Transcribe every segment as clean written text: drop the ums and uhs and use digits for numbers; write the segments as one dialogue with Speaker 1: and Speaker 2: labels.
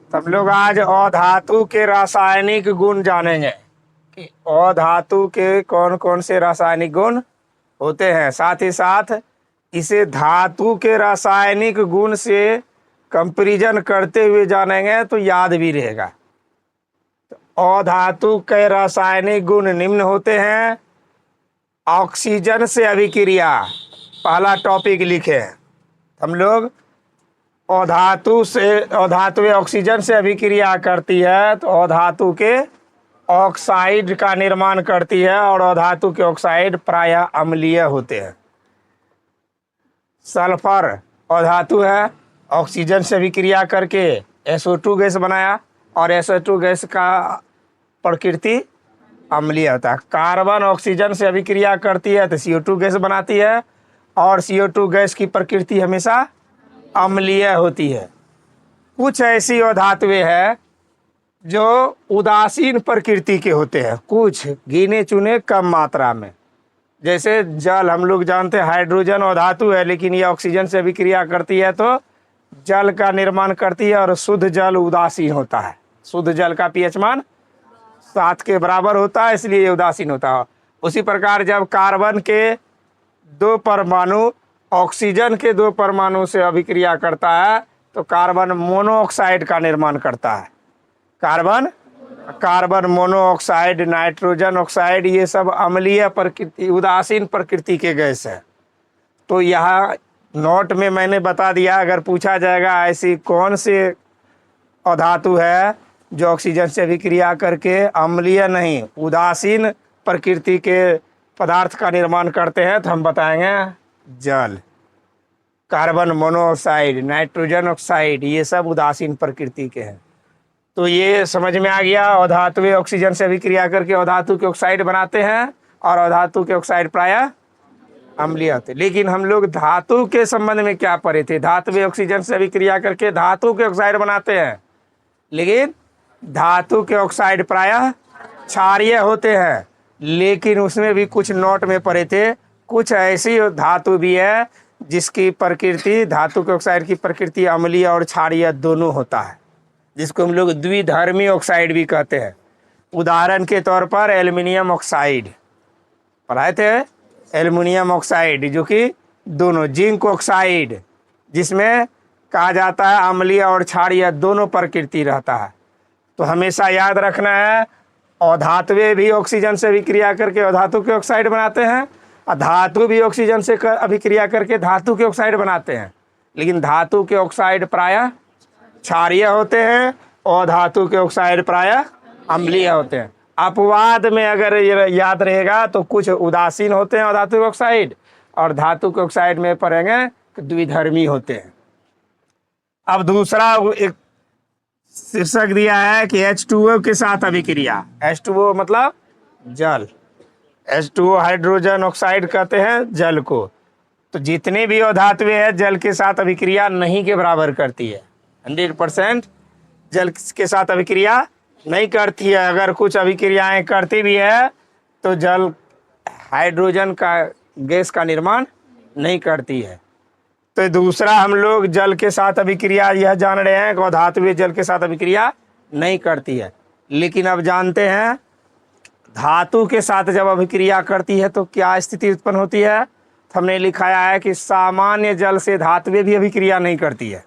Speaker 1: तो हम लोग आज अधातु के रासायनिक गुण जानेंगे कि अधातु के कौन कौन से रासायनिक गुण होते हैं। साथ ही साथ इसे धातु के रासायनिक गुण से कंपैरिजन करते हुए जानेंगे तो याद भी रहेगा। तो अधातु के रासायनिक गुण निम्न होते हैं। ऑक्सीजन से अभिक्रिया पहला टॉपिक लिखे हैं। हम लोग अधातु ऑक्सीजन से अभिक्रिया करती है तो अधातु के ऑक्साइड का निर्माण करती है और अधातु के ऑक्साइड प्रायः अम्लीय होते हैं। सल्फर अधातु है, ऑक्सीजन से अभिक्रिया करके SO2 गैस बनाया और SO2 गैस का प्रकृति अम्लीय होता है। कार्बन ऑक्सीजन से अभिक्रिया करती है तो CO2 गैस बनाती है और CO2 गैस की प्रकृति हमेशा अम्लीय होती है। कुछ ऐसी अधातुएं हैं जो उदासीन प्रकृति के होते हैं, कुछ गिने चुने कम मात्रा में। जैसे जल, हम लोग जानते हैं हाइड्रोजन अधातु है लेकिन ये ऑक्सीजन से अभिक्रिया करती है तो जल का निर्माण करती है और शुद्ध जल उदासीन होता है। शुद्ध जल का pH मान 7 के बराबर होता है, इसलिए ये उदासीन होता है। उसी प्रकार जब कार्बन के 2 परमाणु ऑक्सीजन के 2 परमाणु से अभिक्रिया करता है तो कार्बन मोनोऑक्साइड का निर्माण करता है। कार्बन मोनोऑक्साइड, नाइट्रोजन ऑक्साइड, ये सब अम्लीय प्रकृति, उदासीन प्रकृति के गैस है। तो यहाँ नोट में मैंने बता दिया, अगर पूछा जाएगा ऐसी कौन से अधातु है जो ऑक्सीजन से अभिक्रिया करके अम्लीय नहीं उदासीन प्रकृति के पदार्थ का निर्माण करते हैं, तो हम बताएंगे जल। कार्बन मोनोऑक्साइड, नाइट्रोजन ऑक्साइड, ये सब उदासीन प्रकृति के हैं। तो ये समझ में आ गया। अधातुएं ऑक्सीजन से अभिक्रिया करके अधातु के ऑक्साइड बनाते हैं और अधातु के ऑक्साइड प्रायः अम्लीय होते हैं। लेकिन हम लोग धातु के संबंध में क्या पढ़े थे? धातुएं ऑक्सीजन से अभिक्रिया करके धातु के ऑक्साइड बनाते हैं, लेकिन धातु के ऑक्साइड प्रायः क्षारीय होते हैं। लेकिन उसमें भी कुछ नोट में पढ़े थे, कुछ ऐसी धातु भी है जिसकी प्रकृति, धातु के ऑक्साइड की प्रकृति अम्लीय और क्षारीय दोनों होता है, जिसको हम लोग द्विधर्मी ऑक्साइड भी कहते हैं। उदाहरण के तौर पर एल्युमिनियम ऑक्साइड पढ़ाए थे। एल्युमिनियम ऑक्साइड जो कि दोनों, जिंक ऑक्साइड जिसमें कहा जाता है अम्लीय और क्षारीय दोनों प्रकृति रहता है। तो हमेशा याद रखना है, अधातुएं भी ऑक्सीजन से अभिक्रिया करके अधातु के ऑक्साइड बनाते हैं और धातु भी ऑक्सीजन से अभिक्रिया करके धातु के ऑक्साइड बनाते हैं। लेकिन धातु के ऑक्साइड प्रायः क्षारीय होते हैं और धातु के ऑक्साइड प्रायः अम्लीय होते हैं। अपवाद में अगर याद रहेगा तो कुछ उदासीन होते हैं धातु के ऑक्साइड, और धातु के ऑक्साइड में पढ़ेंगे कि द्विधर्मी होते हैं। अब दूसरा एक शीर्षक दिया है कि H2O के साथ अभिक्रिया। H2O मतलब जल। H2O हाइड्रोजन ऑक्साइड कहते हैं जल को। तो जितने भी अधातुएं हैं जल के साथ अभिक्रिया नहीं के बराबर करती है। 100% जल के साथ अभिक्रिया नहीं करती है। अगर कुछ अभिक्रियाएं करती भी है तो जल हाइड्रोजन का गैस का निर्माण नहीं करती है। तो दूसरा हम लोग जल के साथ अभिक्रिया यह जान रहे हैं कि धातुएं जल के साथ अभिक्रिया नहीं करती है। लेकिन अब जानते हैं धातु के साथ जब अभिक्रिया करती है तो क्या स्थिति उत्पन्न होती है। तो हमने लिखाया है कि सामान्य जल से धातुएं भी अभिक्रिया नहीं करती है।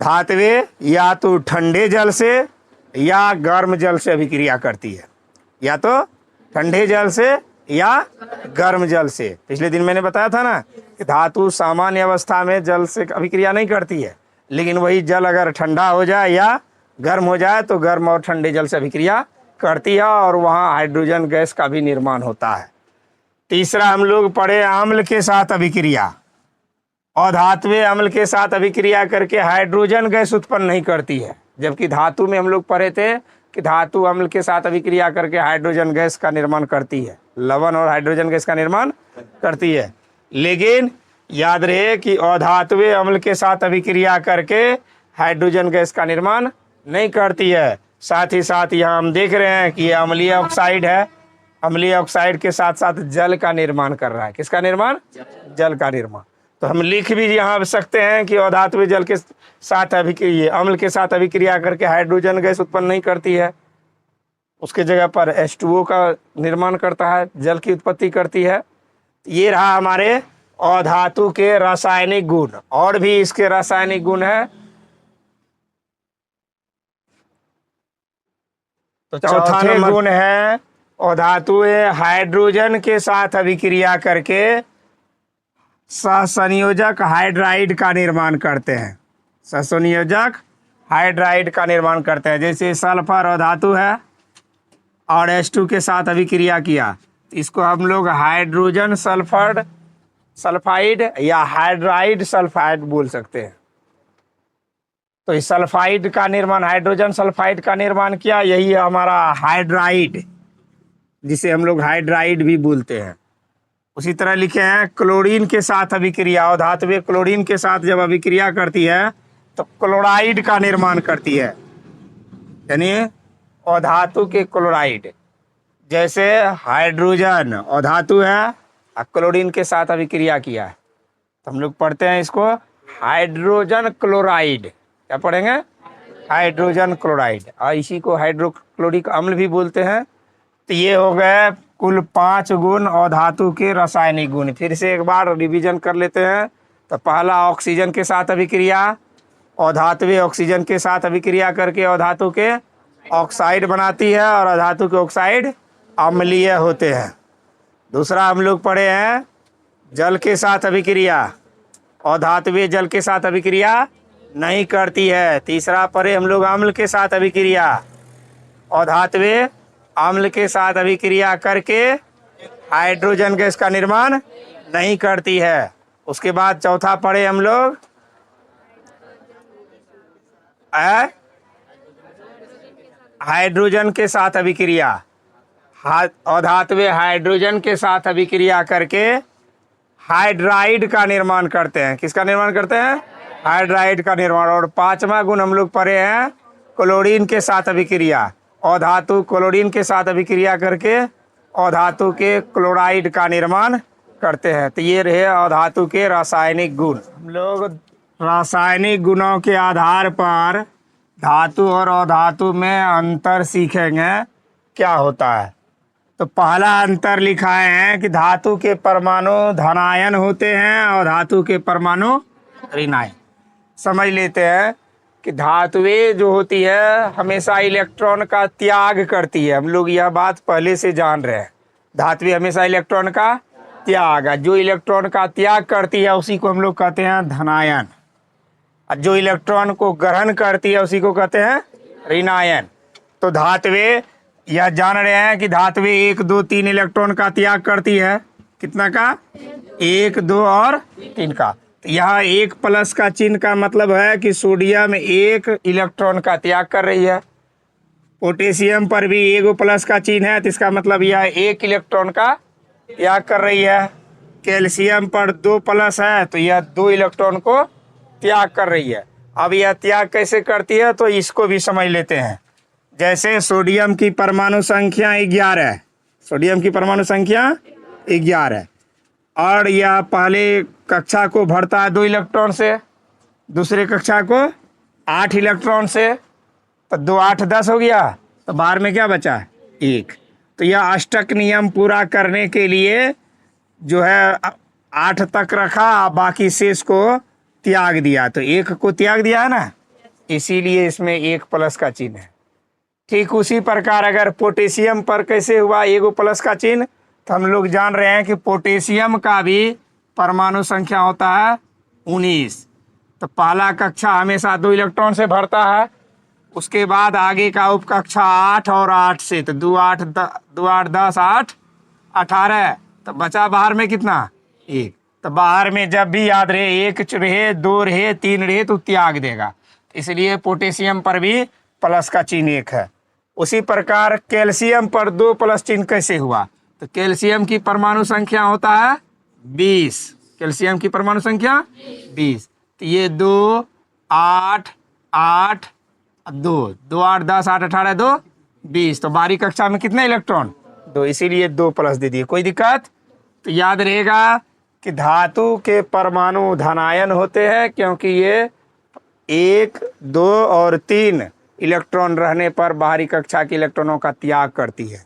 Speaker 1: धातुएं या तो ठंडे जल से या गर्म जल से अभिक्रिया करती है, या तो ठंडे जल से या गर्म जल से। पिछले दिन मैंने बताया था ना कि धातु सामान्य अवस्था में जल से अभिक्रिया नहीं करती है, लेकिन वही जल अगर ठंडा हो जाए या गर्म हो जाए तो गर्म और ठंडे जल से अभिक्रिया करती है और वहाँ हाइड्रोजन गैस का भी निर्माण होता है। तीसरा हम लोग पढ़े अम्ल के साथ अभिक्रिया। अधातुएं अम्ल के साथ अभिक्रिया करके हाइड्रोजन गैस उत्पन्न नहीं करती है, जबकि धातु में हम लोग पढ़े थे कि धातु अम्ल के साथ अभिक्रिया करके हाइड्रोजन गैस का निर्माण करती है, लवण और हाइड्रोजन गैस का निर्माण करती है। लेकिन याद रहे कि अधातुएं अम्ल के साथ अभिक्रिया करके हाइड्रोजन गैस का निर्माण नहीं करती है। साथ ही साथ यहाँ हम देख रहे हैं कि ये अम्लीय ऑक्साइड है, अम्लीय ऑक्साइड के साथ साथ जल का निर्माण कर रहा है। किसका निर्माण? जल का निर्माण। तो हम लिख भी यहाँ सकते हैं कि अधातुएं जल के साथ अभिक्रिया, अम्ल के साथ अभिक्रिया करके हाइड्रोजन गैस उत्पन्न नहीं करती है, उसके जगह पर H2O का निर्माण करता है, जल की उत्पत्ति करती है। ये रहा हमारे अधातु के रासायनिक गुण। और भी इसके रासायनिक गुण है। तो चौथा गुण है अधातुएं हाइड्रोजन के साथ अभिक्रिया करके सहसंयोजक हाइड्राइड का निर्माण करते हैं। सहसंयोजक हाइड्राइड का निर्माण करते हैं। जैसे सल्फर अधातु है और H2 के साथ अभिक्रिया किया, इसको हम लोग हाइड्रोजन सल्फाइड या हाइड्राइड सल्फाइड बोल सकते हैं। तो इस सल्फाइड का निर्माण, हाइड्रोजन सल्फाइड का निर्माण किया, यही है हमारा हाइड्राइड, जिसे हम लोग हाइड्राइड भी बोलते हैं। उसी तरह लिखे हैं क्लोरीन के साथ अभिक्रिया, अधातुएं क्लोरीन के साथ जब अभिक्रिया करती है तो क्लोराइड का निर्माण करती है, यानी अधातु के क्लोराइड। जैसे हाइड्रोजन अधातु है और क्लोरीन के साथ अभिक्रिया किया है, तो हम लोग पढ़ते हैं इसको हाइड्रोजन क्लोराइड। क्या पढ़ेंगे? Hydrogen chloride. और इसी को हाइड्रोक्लोरिक अम्ल भी बोलते हैं। तो ये हो गए कुल 5 गुण अधातु के रासायनिक गुण। फिर से एक बार रिवीजन कर लेते हैं। तो पहला ऑक्सीजन के साथ अभिक्रिया, अधातुएं ऑक्सीजन के साथ अभिक्रिया करके अधातु के ऑक्साइड बनाती है और अधातु के ऑक्साइड अम्लीय होते हैं। दूसरा हम लोग पढ़े हैं जल के साथ अभिक्रिया, अधातुएं जल के साथ अभिक्रिया नहीं करती है। तीसरा पढ़े हम लोग अम्ल के साथ अभिक्रिया, अधातुएं अम्ल के साथ अभिक्रिया करके हाइड्रोजन गैस का निर्माण नहीं करती है। उसके बाद चौथा पढ़े हम लोग हाइड्रोजन के साथ अभिक्रिया, अधातुएं हाइड्रोजन के साथ अभिक्रिया करके हाइड्राइड का निर्माण करते हैं। किसका निर्माण करते हैं? हाइड्राइड का निर्माण। और 5वां गुण हम लोग पढ़े हैं क्लोरीन के साथ अभिक्रिया, अधातु क्लोरीन के साथ अभिक्रिया करके अधातु के क्लोराइड का निर्माण करते हैं। तो ये रहे अधातु के रासायनिक गुण। हम लोग रासायनिक गुणों के आधार पर धातु और अधातु में अंतर सीखेंगे क्या होता है। तो पहला अंतर लिखा है कि धातु के परमाणु धनायन होते हैं और धातु के परमाणु ऋणायन। समझ लेते हैं कि धातुएं जो होती है हमेशा इलेक्ट्रॉन का त्याग करती है। हम लोग यह बात पहले से जान रहे हैं। धातुएं हमेशा इलेक्ट्रॉन का त्याग, जो इलेक्ट्रॉन का त्याग करती है उसी को हम लोग कहते हैं धनायन, और जो इलेक्ट्रॉन को ग्रहण करती है उसी को कहते हैं ऋणायन। तो धातुएं यह जान रहे हैं कि धातुएं 1, 2, 3 इलेक्ट्रॉन का त्याग करती है। कितना का? 1, 2 और 3 का। तो यहाँ 1+ का चिन्ह का मतलब है कि सोडियम 1 इलेक्ट्रॉन का त्याग कर रही है। पोटेशियम पर भी 1+ का चिन्ह है, तो इसका मतलब यह 1 इलेक्ट्रॉन का त्याग कर रही है। कैल्शियम पर 2+ है, तो यह 2 इलेक्ट्रॉन को त्याग कर रही है। अब यह त्याग कैसे करती है तो इसको भी समझ लेते हैं। जैसे सोडियम की परमाणु संख्या 11, सोडियम की परमाणु संख्या 11, और यह पहले कक्षा को भरता है 2 इलेक्ट्रॉन से, दूसरे कक्षा को 8 इलेक्ट्रॉन से। तो 2, 8, 10 हो गया, तो बाहर में क्या बचा? 1। तो यह अष्टक नियम पूरा करने के लिए जो है 8 तक रखा, बाकी शेष को त्याग दिया। तो 1 को त्याग दिया है ना, इसीलिए इसमें 1+ का चिन्ह है। ठीक उसी प्रकार अगर पोटेशियम पर कैसे हुआ 1+ का चिन्ह, तो हम लोग जान रहे हैं कि पोटेशियम का भी परमाणु संख्या होता है 19। तो पहला कक्षा हमेशा 2 इलेक्ट्रॉन से भरता है, उसके बाद आगे का उपकक्षा 8 और 8 से, तो 2, 8, 10, 8, 18। तो बचा बाहर में कितना? 1। तो बाहर में जब भी याद रहे 1 रहे, 2 रहे, 3 रहे तो त्याग देगा। इसलिए पोटेशियम पर भी प्लस का चिन्ह 1 है। उसी प्रकार कैल्शियम पर 2+ चिन्ह कैसे हुआ? तो कैल्शियम की परमाणु संख्या होता है 20, कैल्शियम की परमाणु संख्या 20। तो ये 2, 8, 8, 2, 2, 8, 10, 8, 18, 2, 20। तो बाहरी कक्षा में कितने इलेक्ट्रॉन? 2, इसीलिए 2+ दे दिए। कोई दिक्कत? तो याद रहेगा कि धातु के परमाणु धनायन होते हैं क्योंकि ये 1, 2 और 3 इलेक्ट्रॉन रहने पर बाहरी कक्षा के इलेक्ट्रॉनों का त्याग करती है।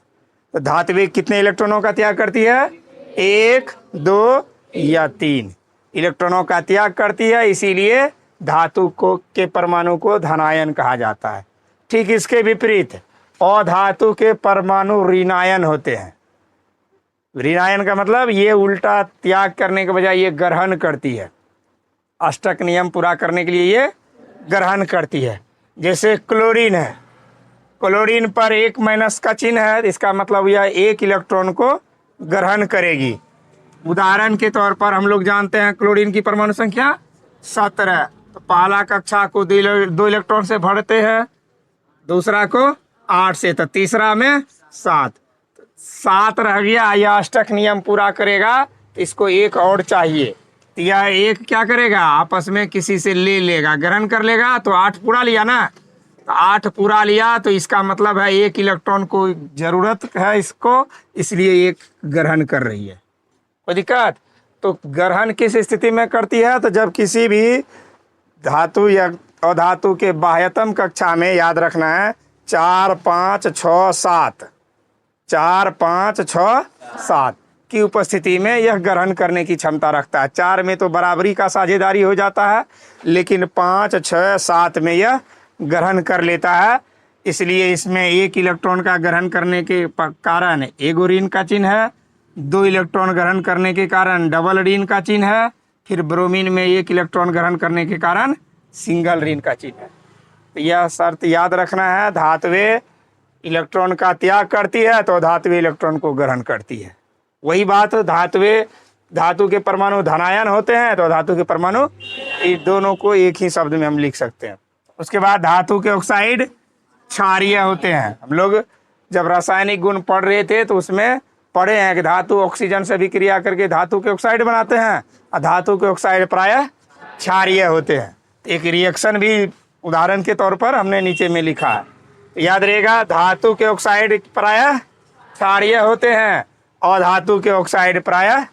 Speaker 1: तो धात्विक कितने इलेक्ट्रॉनों का त्याग करती है? 1, 2 या 3 इलेक्ट्रॉनों का त्याग करती है, इसीलिए धातु को के परमाणु को धनायन कहा जाता है। ठीक इसके विपरीत अधातु के परमाणु ऋणायन होते हैं। ऋणायन का मतलब ये उल्टा त्याग करने के बजाय ये ग्रहण करती है। अष्टक नियम पूरा करने के लिए ये ग्रहण करती है। जैसे क्लोरीन है, क्लोरीन पर 1 का चिन्ह है, इसका मतलब यह 1 इलेक्ट्रॉन को ग्रहण करेगी। उदाहरण के तौर पर हम लोग जानते हैं क्लोरीन की परमाणु संख्या 17। तो पहला कक्षा को 2 इलेक्ट्रॉन से भरते हैं, दूसरा को 8 से, तो तीसरा में 7 रह गया। यह अष्टक नियम पूरा करेगा, इसको 1 और चाहिए। तो यह 1 क्या करेगा? आपस में किसी से ले लेगा, ग्रहण कर लेगा। तो 8 पूरा लिया ना, तो 8 पूरा लिया, तो इसका मतलब है 1 इलेक्ट्रॉन को जरूरत है इसको, इसलिए 1 ग्रहण कर रही है। कोई दिक्कत? तो ग्रहण किस स्थिति में करती है? तो जब किसी भी धातु या अधातु के बाह्यतम कक्षा में, याद रखना है 4, 5, 6, 7, 4, 5, 6, 7 की उपस्थिति में यह ग्रहण करने की क्षमता रखता है। 4 में तो बराबरी का साझेदारी हो जाता है, लेकिन 5, 6, 7 में यह ग्रहण कर लेता है। इसलिए इसमें 1 इलेक्ट्रॉन का ग्रहण करने के कारण एगो ऋण का चिन्ह है, 2 इलेक्ट्रॉन ग्रहण करने के कारण डबल ऋण का चिन्ह है, फिर ब्रोमीन में 1 इलेक्ट्रॉन ग्रहण करने के कारण सिंगल ऋण का चिन्ह है। तो यह शर्त याद रखना है, धातुएं इलेक्ट्रॉन का त्याग करती है तो धातुएं इलेक्ट्रॉन को ग्रहण करती है। वही बात धातु के परमाणु धनायन होते हैं तो धातु के परमाणु, इन दोनों को एक ही शब्द में हम लिख सकते हैं। उसके बाद धातु के ऑक्साइड क्षारीय होते हैं। हम लोग जब रासायनिक गुण पढ़ रहे थे तो उसमें पढ़े हैं कि धातु ऑक्सीजन से अभिक्रिया करके धातु के ऑक्साइड बनाते हैं, और धातु के ऑक्साइड प्रायः क्षारीय होते हैं। एक रिएक्शन भी उदाहरण के तौर पर हमने नीचे में लिखा है, याद रहेगा। धातु के ऑक्साइड प्रायः क्षारीय होते हैं और धातु के ऑक्साइड प्रायः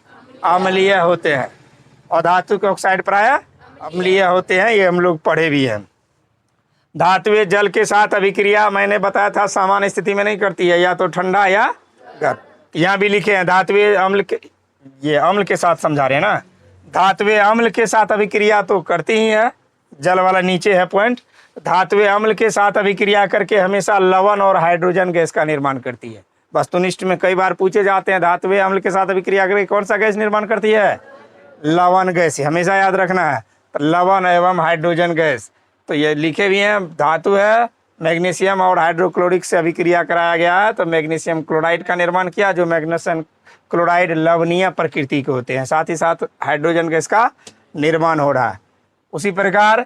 Speaker 1: अम्लीय होते हैं, और धातु के ऑक्साइड प्रायः अम्लीय होते हैं, ये हम लोग पढ़े भी हैं। धातुएं जल के साथ अभिक्रिया मैंने बताया था सामान्य स्थिति में नहीं करती है, या तो ठंडा या गर्म। यहाँ भी लिखे हैं धातुएं अम्ल के, ये अम्ल के साथ समझा रहे हैं ना, धातुएं अम्ल के साथ अभिक्रिया तो करती ही है, जल वाला नीचे है पॉइंट। धातुएं अम्ल के साथ अभिक्रिया करके हमेशा लवण और हाइड्रोजन गैस का निर्माण करती है। वस्तुनिष्ठ में कई बार पूछे जाते हैं धातुएं अम्ल के साथ अभिक्रिया करके कौन सा गैस निर्माण करती है? लवण गैस, हमेशा याद रखना है, लवण एवं हाइड्रोजन गैस। तो ये लिखे भी हैं, धातु है मैग्नीशियम और हाइड्रोक्लोरिक से अभिक्रिया कराया गया है तो मैग्नीशियम क्लोराइड का निर्माण किया, जो मैग्नीशियम क्लोराइड लवणीय प्रकृति के होते हैं, साथ ही साथ हाइड्रोजन गैस का निर्माण हो रहा है। उसी प्रकार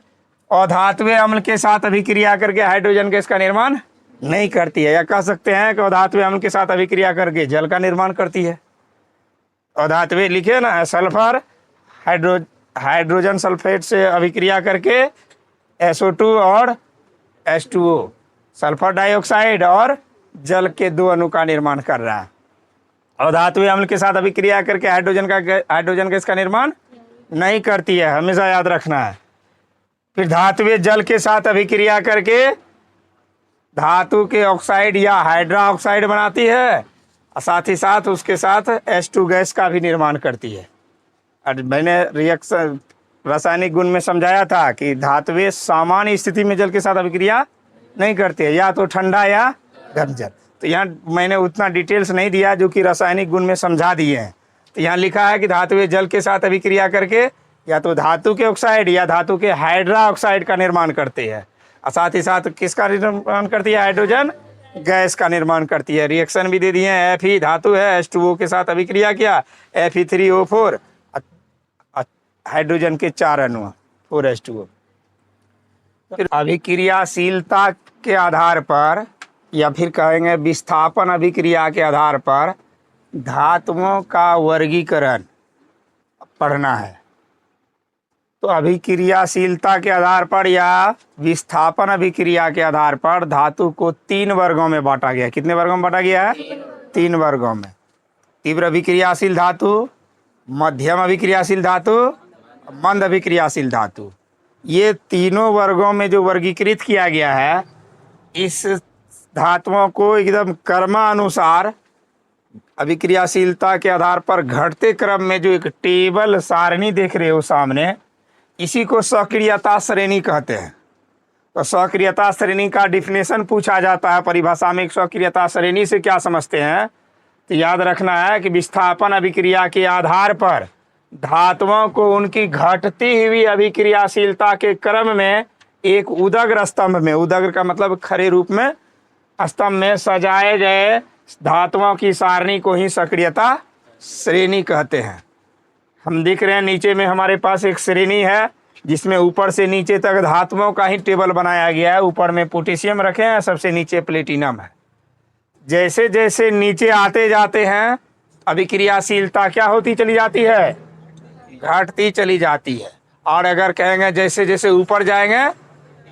Speaker 1: अधातुएं अम्ल के साथ अभिक्रिया करके हाइड्रोजन गैस का निर्माण नहीं करती है, या कह सकते हैं कि अधातुएं अम्ल के साथ अभिक्रिया करके जल का निर्माण करती है। अधातुएं लिखे ना, सल्फर हाइड्रोजन सल्फेट से अभिक्रिया करके SO2 और H2O, सल्फर डाइऑक्साइड और जल के 2 अणु का निर्माण कर रहा है। और धातुएं अम्ल के साथ अभिक्रिया करके हाइड्रोजन गैस का निर्माण नहीं करती है, हमेशा याद रखना है। फिर धातुएं जल के साथ अभिक्रिया करके धातु के ऑक्साइड या हाइड्रा ऑक्साइड बनाती है, और साथ ही साथ उसके साथ H2 गैस का भी निर्माण करती है। और मैंने रिएक्शन रासायनिक गुण में समझाया था कि धातुएं सामान्य स्थिति में जल के साथ अभिक्रिया नहीं करती है, या तो ठंडा या गर्म जल। तो यहाँ मैंने उतना डिटेल्स नहीं दिया जो कि रासायनिक गुण में समझा दिए हैं। तो यहाँ लिखा है कि धातुएं जल के साथ अभिक्रिया करके या तो धातु के ऑक्साइड या धातु के हाइड्रा ऑक्साइड का निर्माण करते हैं, और साथ ही साथ किसका निर्माण करती है? हाइड्रोजन गैस का निर्माण करती है। रिएक्शन भी दे दिए हैं, Fe धातु है, H2O के साथ अभिक्रिया किया, Fe3O4, हाइड्रोजन के 4 अणु 4H2O। फिर अभिक्रियाशीलता के आधार पर, या फिर कहेंगे विस्थापन अभिक्रिया के आधार पर धातुओं का वर्गीकरण पढ़ना है। तो अभिक्रियाशीलता के आधार पर या विस्थापन अभिक्रिया के आधार पर धातु को 3 वर्गों में बांटा गया है। कितने वर्गों में बांटा गया है? 3 वर्गों में। तीव्र अभिक्रियाशील धातु, मध्यम अभिक्रियाशील धातु, मंद अभिक्रियाशील धातु। ये तीनों वर्गों में जो वर्गीकृत किया गया है, इस धातुओं को एकदम क्रमानुसार अभिक्रियाशीलता के आधार पर घटते क्रम में जो एक टेबल सारणी देख रहे हो सामने, इसी को सक्रियता श्रेणी कहते हैं। तो सक्रियता श्रेणी का डिफिनेशन पूछा जाता है परीभाषा में, सक्रियता श्रेणी से क्या समझते हैं, तो याद रखना है कि विस्थापन अभिक्रिया के आधार पर धातुओं को उनकी घटती हुई अभिक्रियाशीलता के क्रम में एक उदग्र स्तंभ में, उदग्र का मतलब खड़े रूप में, स्तंभ में सजाए गए धातुओं की सारणी को ही सक्रियता श्रेणी कहते हैं। हम देख रहे हैं नीचे में हमारे पास एक श्रेणी है जिसमें ऊपर से नीचे तक धातुओं का ही टेबल बनाया गया है। ऊपर में पोटेशियम रखे हैं, सबसे नीचे प्लेटिनम है। जैसे जैसे नीचे आते जाते हैं अभिक्रियाशीलता क्या होती चली जाती है, घटती चली जाती है। और अगर कहेंगे जैसे जैसे ऊपर जाएंगे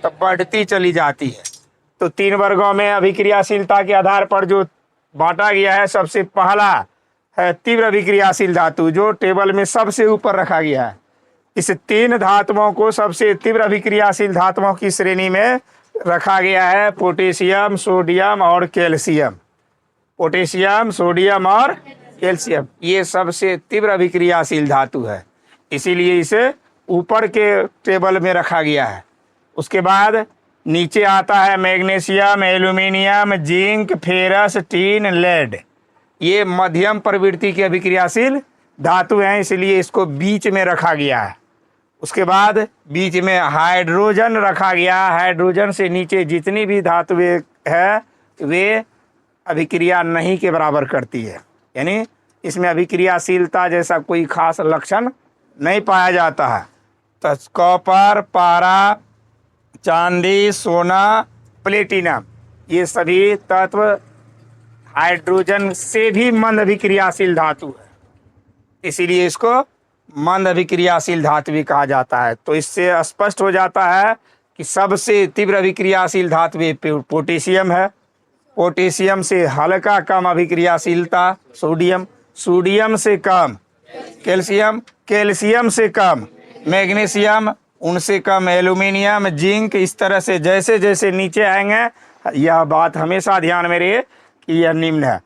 Speaker 1: तो बढ़ती चली जाती है। तो तीन वर्गों में अभिक्रियाशीलता के आधार पर जो बांटा गया है, सबसे पहला है तीव्र अभिक्रियाशील धातु, जो टेबल में सबसे ऊपर रखा गया है। इस तीन धातुओं को सबसे तीव्र अभिक्रियाशील धातुओं की श्रेणी में रखा गया है, पोटेशियम, सोडियम और कैल्शियम। पोटेशियम, सोडियम और कैल्शियम ये सबसे तीव्र अभिक्रियाशील धातु है, इसीलिए इसे ऊपर के टेबल में रखा गया है। उसके बाद नीचे आता है magnesium, aluminium, zinc, ferrous, tin, lead. ये मध्यम प्रवृत्ति के अभिक्रियाशील धातु हैं, इसलिए इसको बीच में रखा गया है। उसके बाद बीच में हाइड्रोजन रखा गया। हाइड्रोजन से नीचे जितनी भी धातुएं है वे अभिक्रिया नहीं के बराबर करती है, यानी इसमें अभिक्रियाशीलता जैसा कोई खास लक्षण नहीं पाया जाता है। तो कॉपर, पारा, चांदी, सोना, प्लेटिनम ये सभी तत्व हाइड्रोजन से भी मंद अभिक्रियाशील धातु है, इसीलिए इसको मंद अभिक्रियाशील धातु भी कहा जाता है। तो इससे स्पष्ट हो जाता है कि सबसे तीव्र अभिक्रियाशील धातु पोटेशियम है। पोटेशियम से हल्का कम अभिक्रियाशीलता सोडियम, सोडियम से कम कैल्शियम, कैल्शियम से कम मैग्नीशियम, उनसे कम एल्यूमिनियम, जिंक। इस तरह से जैसे जैसे नीचे आएंगे, यह बात हमेशा ध्यान में रहे कि यह निम्न है।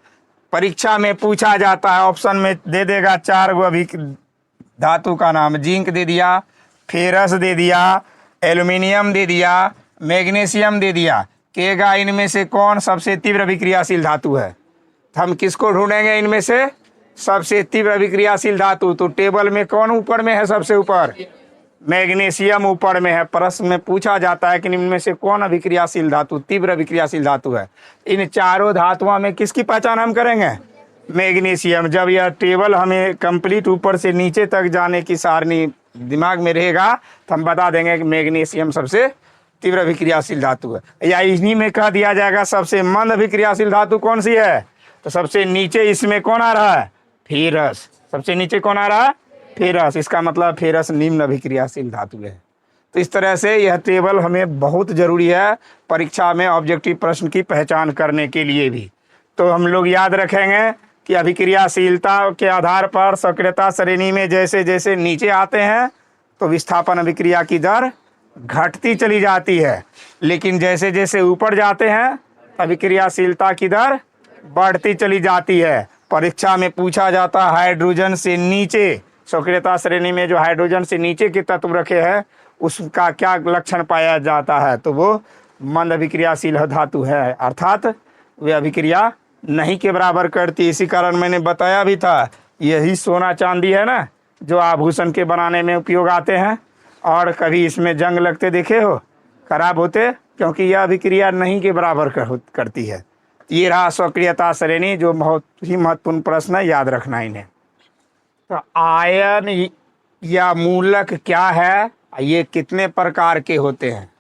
Speaker 1: परीक्षा में पूछा जाता है, ऑप्शन में दे देगा 4 गो धातु का नाम, जिंक दे दिया, फेरस दे दिया, एल्यूमिनियम दे दिया, मैग्नीशियम दे दिया, कहेगा इनमें से कौन सबसे तीव्र अभिक्रियाशील धातु है। तो हम किसको ढूंढेंगे इनमें से सबसे तीव्र अभिक्रियाशील धातु। तो टेबल में कौन ऊपर में है, सबसे ऊपर मैग्नीशियम ऊपर में है। प्रश्न में पूछा जाता है कि इनमें से कौन अभिक्रियाशील धातु, तीव्र अभिक्रियाशील धातु है। इन चारों धातुओं में किसकी पहचान हम करेंगे, मैग्नीशियम। जब यह टेबल हमें कंप्लीट ऊपर से नीचे तक जाने की सारणी दिमाग में रहेगा तो हम बता देंगे कि मैग्नीशियम सबसे तीव्र अभिक्रियाशील धातु है। या इन्हीं में कह दिया जाएगा सबसे मंद अभिक्रियाशील धातु कौन सी है, तो सबसे नीचे इसमें कौन आ रहा है, फेरस। सबसे नीचे कौन आ रहा है, फेरस। इसका मतलब फेरस निम्न अभिक्रियाशील धातु है। तो इस तरह से यह टेबल हमें बहुत ज़रूरी है परीक्षा में ऑब्जेक्टिव प्रश्न की पहचान करने के लिए भी। तो हम लोग याद रखेंगे कि अभिक्रियाशीलता के आधार पर सक्रियता श्रेणी में जैसे जैसे नीचे आते हैं तो विस्थापन अभिक्रिया की दर घटती चली जाती है, लेकिन जैसे जैसे ऊपर जाते हैं अभिक्रियाशीलता की दर बढ़ती चली जाती है। परीक्षा में पूछा जाता है हाइड्रोजन से नीचे, सक्रियता श्रेणी में जो हाइड्रोजन से नीचे के तत्व रखे हैं उसका क्या लक्षण पाया जाता है, तो वो मंद अभिक्रियाशील धातु है, अर्थात वे अभिक्रिया नहीं के बराबर करती। इसी कारण मैंने बताया भी था, यही सोना चांदी है ना जो आभूषण के बनाने में उपयोग आते हैं, और कभी इसमें जंग लगते देखे हो, खराब होते, क्योंकि यह अभिक्रिया नहीं के बराबर करती है। ये रहा सक्रियता श्रेणी, जो बहुत ही महत्वपूर्ण प्रश्न है, याद रखना इन्हें। तो आयन या मूलक क्या है, ये कितने प्रकार के होते हैं,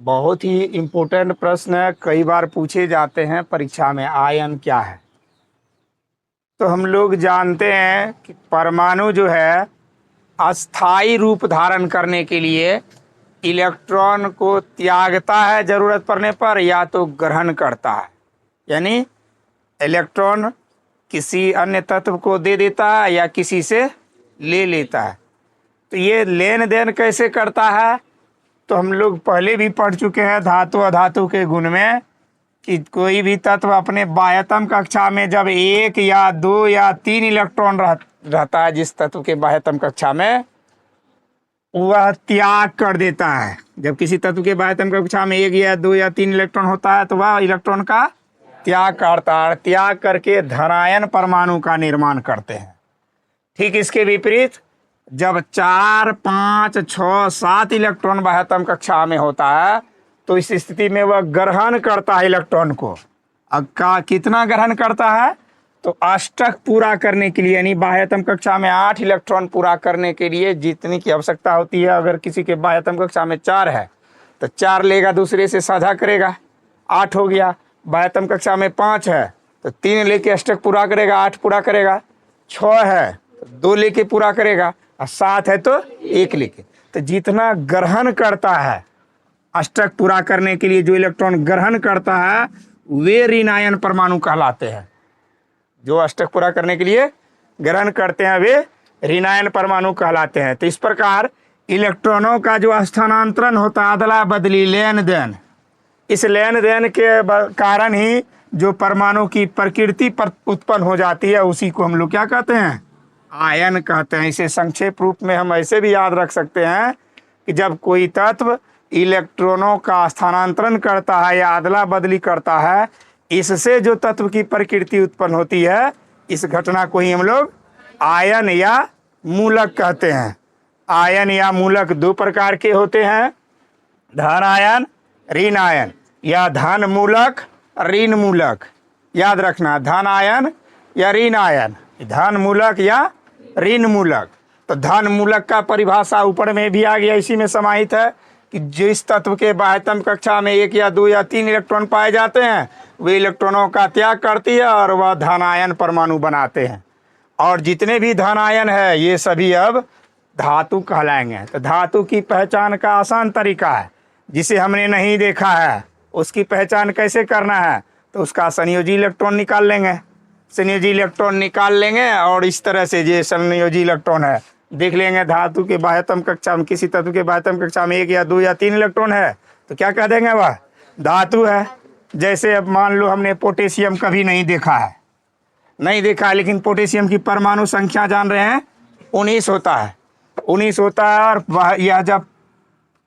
Speaker 1: बहुत ही इम्पोर्टेंट प्रश्न है, कई बार पूछे जाते हैं परीक्षा में। आयन क्या है, तो हम लोग जानते हैं कि परमाणु जो है अस्थाई रूप धारण करने के लिए इलेक्ट्रॉन को त्यागता है ज़रूरत पड़ने पर, या तो ग्रहण करता है। यानी इलेक्ट्रॉन किसी अन्य तत्व को दे देता है या किसी से ले लेता है। तो ये लेन देन कैसे करता है, तो हम लोग पहले भी पढ़ चुके हैं धातु अधातु के गुण में कि कोई भी तत्व अपने बाह्यतम कक्षा में जब 1 या 2 या 3 इलेक्ट्रॉन रहता है, जिस तत्व के बाह्यतम कक्षा में, वह त्याग कर देता है। जब किसी तत्व के बाह्यतम कक्षा में 1 या 2 या 3 इलेक्ट्रॉन होता है तो वह इलेक्ट्रॉन का त्याग करता है, त्याग करके धनायन परमाणु का निर्माण करते हैं। ठीक इसके विपरीत जब 4, 5, 6, 7 इलेक्ट्रॉन बाह्यतम कक्षा में होता है तो इस स्थिति में वह ग्रहण करता है इलेक्ट्रॉन को। अब कितना ग्रहण करता है, तो अष्टक पूरा करने के लिए, यानी बाह्यतम कक्षा में 8 इलेक्ट्रॉन पूरा करने के लिए जितनी की आवश्यकता होती है, अगर किसी के बाह्यतम कक्षा में 4 है तो 4 लेगा, दूसरे से साझा करेगा, 8 हो गया। बाह्यतम कक्षा में 5 है तो 3 लेके अष्टक पूरा करेगा, 8 पूरा करेगा। 6 है तो 2 लेके पूरा करेगा, और 7 है तो 1 लेके। तो जितना ग्रहण करता है अष्टक पूरा करने के लिए, जो इलेक्ट्रॉन ग्रहण करता है वे ऋणायन परमाणु कहलाते हैं। जो अष्टक पूरा करने के लिए ग्रहण करते हैं वे ऋणायन परमाणु कहलाते हैं। तो इस प्रकार इलेक्ट्रॉनों का जो स्थानांतरण होता है, अदला बदली, लेन देन, इस लेन देन के कारण ही जो परमाणु की प्रकृति पर उत्पन्न हो जाती है उसी को हम लोग क्या कहते हैं, आयन कहते हैं। इसे संक्षेप रूप में हम ऐसे भी याद रख सकते हैं कि जब कोई तत्व इलेक्ट्रॉनों का स्थानांतरण करता है या अदला बदली करता है, इससे जो तत्व की प्रकृति उत्पन्न होती है, इस घटना को ही हम लोग आयन या मूलक कहते हैं। आयन या मूलक 2 प्रकार के होते हैं, धन आयन, ऋण आयन, या धन मूलक, ऋण मूलक। याद रखना, धन आयन या ऋण आयन, धन मूलक या ऋण मूलक। तो धन मूलक का परिभाषा ऊपर में भी आ गया, इसी में समाहित है कि जिस तत्व के बाह्यतम कक्षा में 1 या 2 या 3 इलेक्ट्रॉन पाए जाते हैं वे इलेक्ट्रॉनों का त्याग करती है और वह धनायन परमाणु बनाते हैं। और जितने भी धनायन है ये सभी अब धातु कहलाएंगे। तो धातु की पहचान का आसान तरीका है, जिसे हमने नहीं देखा है उसकी पहचान कैसे करना है, तो उसका संयोजी इलेक्ट्रॉन निकाल लेंगे। संयोजी इलेक्ट्रॉन निकाल लेंगे और इस तरह से ये संयोजी इलेक्ट्रॉन है देख लेंगे। धातु के बाह्यतम कक्षा में, किसी तत्व के बाह्यतम कक्षा में 1 या 2 या 3 इलेक्ट्रॉन है तो क्या कह देंगे, वह धातु है। जैसे अब मान लो हमने पोटेशियम कभी नहीं देखा है, लेकिन पोटेशियम की परमाणु संख्या जान रहे हैं, 19 होता है। 19 होता है और यह जब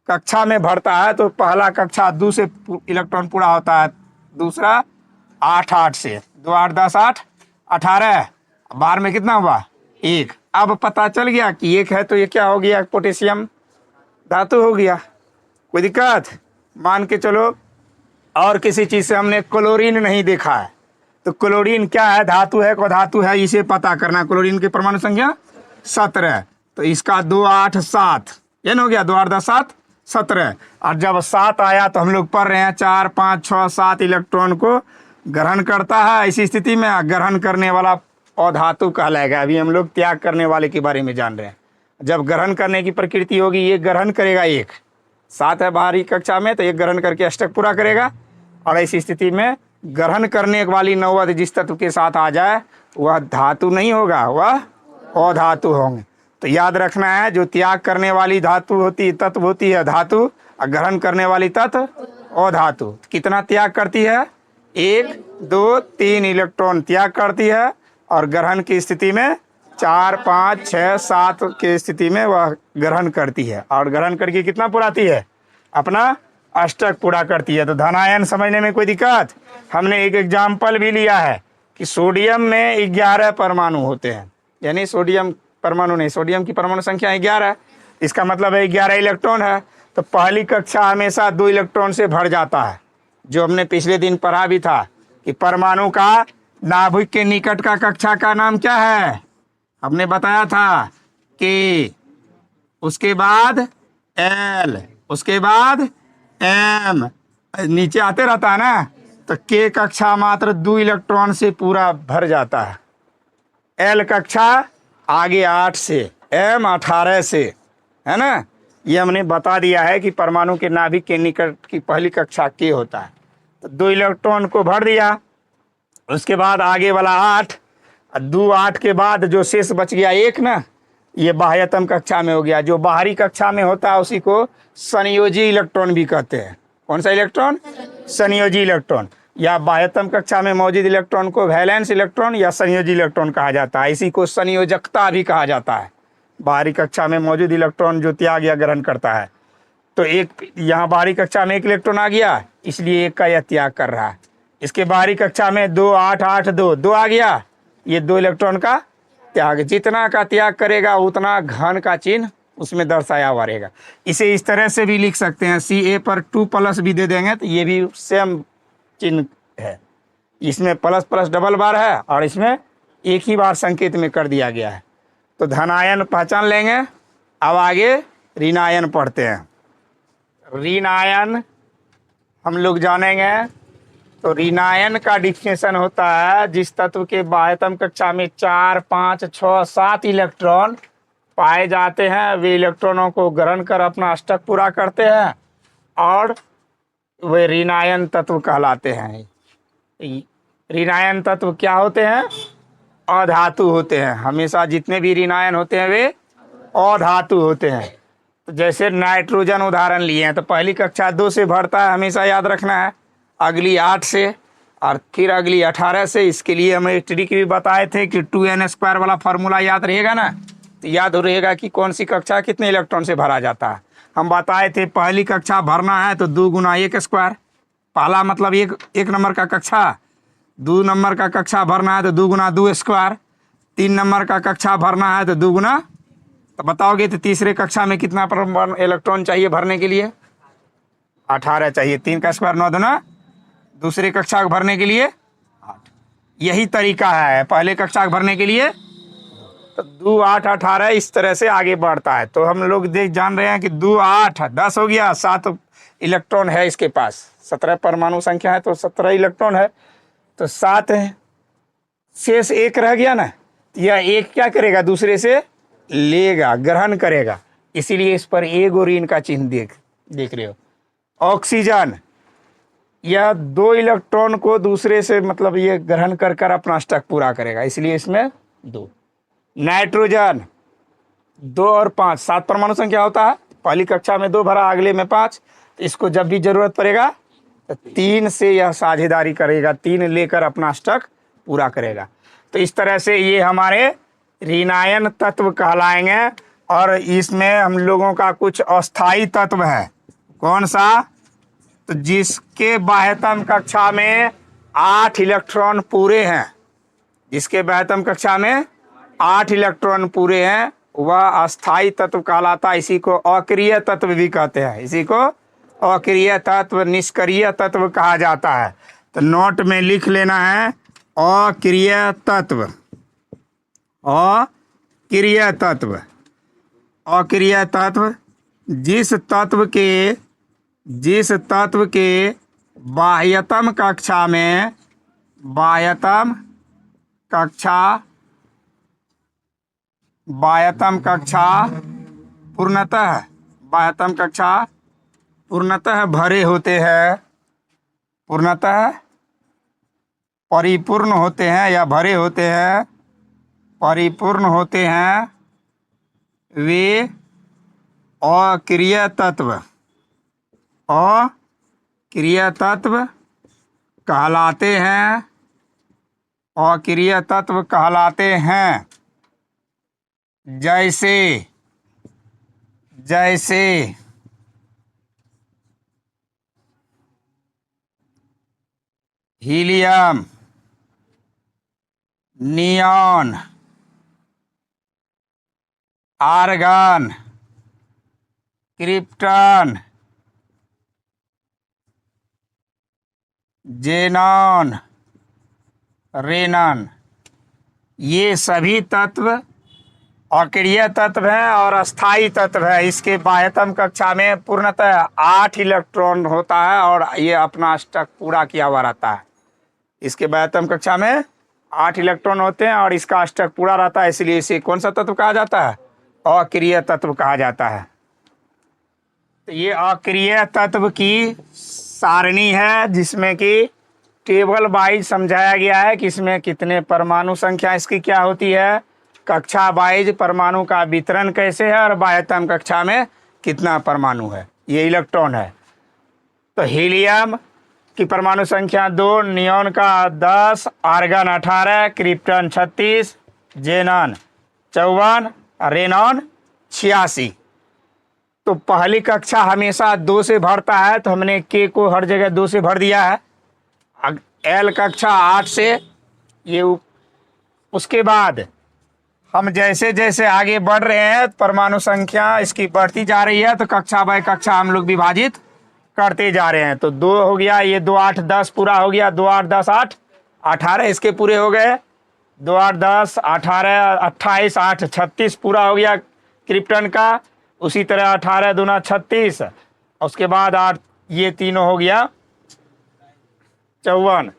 Speaker 1: कक्षा में भरता है तो पहला कक्षा 2 से इलेक्ट्रॉन पूरा होता है, दूसरा 8 से, 2 8 10 8 18, बाहर में कितना हुआ, 1। अब पता चल गया कि 1 है तो ये क्या हो गया, पोटेशियम धातु हो गया। कोई दिक्कत, मान के चलो। और किसी चीज़ से हमने क्लोरीन नहीं देखा है तो क्लोरीन क्या है, धातु है को धातु है, इसे पता करना। क्लोरीन की परमाणु संख्या 17, तो इसका 2 8 7 ये हो गया, 2 8 10 7 17। और जब 7 आया तो हम लोग पढ़ रहे हैं 4 5 6 7 इलेक्ट्रॉन को ग्रहण करता है। इसी स्थिति में ग्रहण करने वाला अधातु कहलाएगा। अभी हम लोग त्याग करने वाले के बारे में जान रहे हैं। जब ग्रहण करने की प्रकृति होगी, ये ग्रहण करेगा, 1 7 है बाहरी कक्षा में तो 1 ग्रहण करके अष्टक पूरा करेगा। और ऐसी स्थिति में ग्रहण करने वाली नौवत जिस तत्व के साथ आ जाए वह धातु नहीं होगा, वह अधातु होंगे। तो याद रखना है, जो त्याग करने वाली धातु होती तत्व होती है धातु, और ग्रहण करने वाली तत्व अधातु। कितना त्याग करती है, 1 2 3 इलेक्ट्रॉन त्याग करती है, और ग्रहण की स्थिति में 4 5 6 7 की स्थिति में वह ग्रहण करती है। और ग्रहण करके कितना पुराती है, अपना अष्टक पूरा करती है। तो धनायन समझने में कोई दिक्कत, हमने एक एग्जाम्पल भी लिया है कि सोडियम में 11 परमाणु होते हैं, यानी सोडियम परमाणु नहीं, सोडियम की परमाणु संख्या 11, इसका मतलब है 11 इलेक्ट्रॉन है। तो पहली कक्षा हमेशा 2 इलेक्ट्रॉन से भर जाता है, जो हमने पिछले दिन पढ़ा भी था कि परमाणु का नाभिक के निकट का कक्षा का नाम क्या है, हमने बताया था कि उसके बाद L, उसके बाद M, नीचे आते रहता है ना। तो K कक्षा मात्र 2 इलेक्ट्रॉन से पूरा भर जाता है, L कक्षा आगे 8 से, M 18 से, है ना। ये हमने बता दिया है कि परमाणु के नाभिक के निकट की पहली कक्षा K होता है। तो 2 इलेक्ट्रॉन को भर दिया, उसके बाद आगे वाला 8, 2 8 के बाद जो शेष बच गया एक ना, ये बाह्यतम कक्षा में हो गया। जो बाहरी कक्षा में होता है उसी को संयोजी इलेक्ट्रॉन भी कहते हैं। कौन सा इलेक्ट्रॉन? संयोजी इलेक्ट्रॉन। या बाह्यतम कक्षा में मौजूद इलेक्ट्रॉन को वैलेंस इलेक्ट्रॉन या संयोजी इलेक्ट्रॉन कहा जाता है। इसी को संयोजकता भी कहा जाता है। बाहरी कक्षा में मौजूद इलेक्ट्रॉन जो त्याग या ग्रहण करता है, तो एक यहाँ बाहरी कक्षा में एक इलेक्ट्रॉन आ गया, इसलिए एक का यह त्याग कर रहा है। इसके बाहरी कक्षा में 2 8 8 2 आ गया, ये 2 इलेक्ट्रॉन का त्याग। जितना का त्याग करेगा उतना घन का चिन्ह उसमें दर्शाया हुआ रहेगा। इसे इस तरह से भी लिख सकते हैं, Ca पर 2+ भी दे देंगे तो ये भी सेम चिन्ह है। इसमें प्लस प्लस डबल बार है और इसमें एक ही बार संकेत में कर दिया गया है। तो धनायन पहचान लेंगे। अब आगे ऋणायन पढ़ते हैं। ऋणायन हम लोग जानेंगे। तो ऋणायन का डिफिनेशन होता है जिस तत्व के बाह्यतम कक्षा में 4 5 6 7 इलेक्ट्रॉन पाए जाते हैं, वे इलेक्ट्रॉनों को ग्रहण कर अपना अष्टक पूरा करते हैं और वे ऋणायन तत्व कहलाते हैं। ऋणायन तत्व क्या होते हैं? अधातु होते हैं। हमेशा जितने भी ऋणायन होते हैं वे अधातु होते हैं। तो जैसे नाइट्रोजन उदाहरण लिए हैं, तो पहली कक्षा 2 से भरता है, हमेशा याद रखना है। अगली 8 से और फिर अगली 18 से। इसके लिए हमें ट्रिक भी बताए थे कि 2n² वाला फार्मूला याद रहेगा ना, तो याद रहेगा कि कौन सी कक्षा कितने इलेक्ट्रॉन से भरा जाता है। हम बताए थे पहली कक्षा भरना है तो 2 × 1²। पहला मतलब एक नंबर का कक्षा। 2 नंबर का कक्षा भरना है तो 2 × 2²। 3 नंबर का कक्षा भरना है तो 2 गुना, तो बताओगे तो तीसरे कक्षा में कितना परमाणु इलेक्ट्रॉन चाहिए भरने के लिए? 18 चाहिए। 3 का स्क्वायर 9 दूना। दूसरे कक्षा को भरने के लिए 8। यही तरीका है पहले कक्षा को भरने के लिए। तो 2 8 18 इस तरह से आगे बढ़ता है। तो हम लोग जान रहे हैं कि 2 8 10 हो गया, 7 इलेक्ट्रॉन है इसके पास। 17 परमाणु संख्या है तो 17 इलेक्ट्रॉन है, तो 7 है। शेष एक रह गया ना, यह एक क्या करेगा? दूसरे से लेगा, ग्रहण करेगा। इसीलिए इस पर एक और ऋण का चिन्ह देख रहे हो। ऑक्सीजन, यह 2 इलेक्ट्रॉन को दूसरे से मतलब ये ग्रहण कर अपना अष्टक पूरा करेगा, इसलिए इसमें 2। नाइट्रोजन 2 और 5 7 परमाणु संख्या होता है। पहली कक्षा में 2 भरा, अगले में 5। इसको जब भी जरूरत पड़ेगा तो 3 से यह साझेदारी करेगा, 3 लेकर अपना अष्टक पूरा करेगा। तो इस तरह से ये हमारे ऋणायन तत्व कहलाएंगे। और इसमें हम लोगों का कुछ अस्थाई तत्व है। कौन सा? तो जिसके बाह्यतम कक्षा में 8 इलेक्ट्रॉन पूरे हैं, जिसके बाह्यतम कक्षा में 8 इलेक्ट्रॉन पूरे हैं, वह अस्थाई तत्व कहलाता है। इसी को अक्रिय तत्व भी कहते हैं। इसी को अक्रिय तत्व, निष्क्रिय तत्व कहा जाता है। तो नोट में लिख लेना है अक्रिय तत्व। अक्रिय तत्व, अक्रिय तत्व जिस तत्व के बाह्यतम कक्षा में बाह्यतम पूर्णतः भरे होते हैं, पूर्णतः परिपूर्ण होते हैं या भरे होते हैं, परिपूर्ण होते हैं, वे अक्रिय तत्व कहलाते हैं। अक्रिय तत्व कहलाते हैं। जैसे helium, neon, argon, krypton, xenon, radon, ये सभी तत्व अक्रिय तत्व हैं और अस्थाई तत्व है। इसके बाह्यतम कक्षा में पूर्णतः 8 इलेक्ट्रॉन होता है और ये अपना अष्टक पूरा किया हुआ रहता है। इसके बाह्यतम कक्षा में 8 इलेक्ट्रॉन होते हैं और इसका अष्टक पूरा रहता है, इसलिए इसे कौन सा तत्व कहा जाता है? अक्रिय तत्व कहा जाता है। तो ये अक्रिय तत्व की सारणी है जिसमें कि टेबल वाइज समझाया गया है कि इसमें कितने परमाणु संख्या इसकी क्या होती है, कक्षा वाइज परमाणु का वितरण कैसे है और बाह्यतम कक्षा में कितना परमाणु है, ये इलेक्ट्रॉन है। तो हीलियम की परमाणु संख्या 2, नियॉन का 10, आर्गन 18, क्रिप्टन 36, जेनन 54, रेनॉन 86। तो पहली कक्षा हमेशा 2 से भरता है, तो हमने के को हर जगह 2 से भर दिया है। एल कक्षा 8 से, ये उसके बाद हम जैसे जैसे आगे बढ़ रहे हैं परमाणु संख्या इसकी बढ़ती जा रही है, तो कक्षा बाय कक्षा हम लोग विभाजित करते जा रहे हैं। तो 2 हो गया, ये 2 8 10 पूरा हो गया, 2 8 10 8 18 इसके पूरे हो गए, 2 8 10 18 28 8 36 पूरा हो गया क्रिप्टन का। उसी तरह 18 दूना 36, उसके बाद 8, ये तीनों हो गया 54,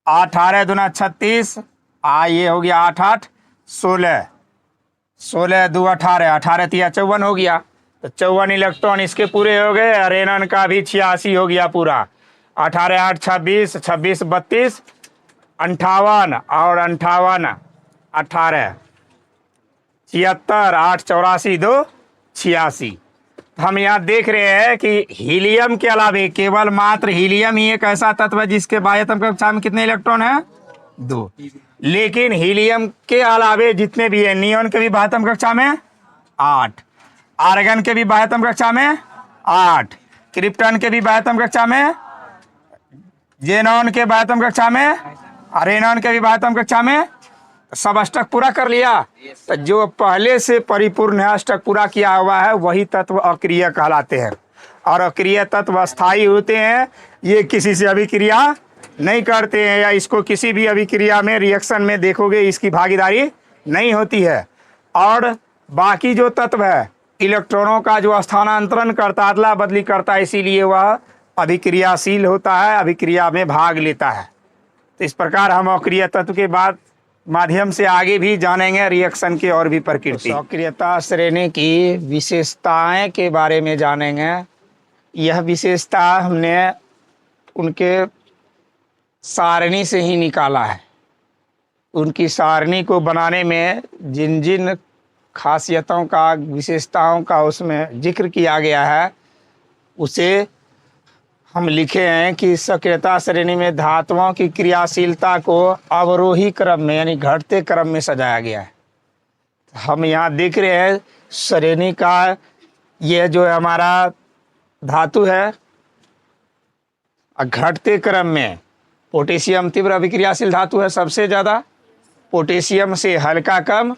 Speaker 1: 18 दूना 36, ये हो गया 8 8 16, 16 2 18, 18 तिया 54 हो गया। तो 54 इलेक्ट्रॉन इसके पूरे हो गए। रेनन का भी 86 हो गया पूरा, 18 8 26, 26 32 58 और 58 18 76 8 84 2 86। हम यहाँ देख रहे हैं कि हीलियम के अलावे केवल मात्र हीलियम ही एक ऐसा तत्व है जिसके बाह्यतम कक्षा में कितने इलेक्ट्रॉन हैं, 2। लेकिन हीलियम के अलावे जितने भी है, नियॉन के भी बाह्यतम कक्षा में 8, आर्गन के भी बाह्यतम कक्षा में 8, क्रिप्टन के भी बाह्यतम कक्षा में, जेनॉन के बाह्यतम कक्षा में, रेनॉन के भी बाह्यतम कक्षा में। सब अष्टक पूरा कर लिया। तो जो पहले से परिपूर्ण है, अष्टक पूरा किया हुआ है, वही तत्व अक्रिय कहलाते हैं। और अक्रिय तत्व अस्थायी होते हैं, ये किसी से अभिक्रिया नहीं करते हैं, या इसको किसी भी अभिक्रिया में रिएक्शन में देखोगे इसकी भागीदारी नहीं होती है। और बाकी जो तत्व है इलेक्ट्रॉनों का जो स्थानांतरण करता, अदला बदली करता है, इसीलिए वह अभिक्रियाशील होता है, अभिक्रिया में भाग लेता है। तो इस प्रकार हम अक्रिय तत्व के बाद माध्यम से आगे भी जानेंगे रिएक्शन की और भी प्रकृति। सक्रियता श्रेणी की विशेषताएं के बारे में जानेंगे। यह विशेषता हमने उनके सारणी से ही निकाला है। उनकी सारणी को बनाने में जिन जिन खासियतों का, विशेषताओं का उसमें जिक्र किया गया है, उसे हम लिखे हैं कि सक्रियता श्रेणी में धातुओं की क्रियाशीलता को अवरोही क्रम में यानी घटते क्रम में सजाया गया है। हम यहाँ देख रहे हैं श्रेणी का, यह जो है हमारा धातु है, घटते क्रम में पोटेशियम तीव्र अभिक्रियाशील धातु है सबसे ज़्यादा, पोटेशियम से हल्का कम,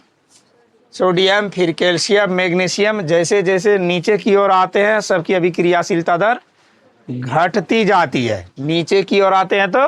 Speaker 1: सोडियम, फिर कैल्शियम, मैग्नीशियम, जैसे जैसे नीचे की ओर आते हैं सबकी अभिक्रियाशीलता दर घटती जाती है। नीचे की ओर आते हैं तो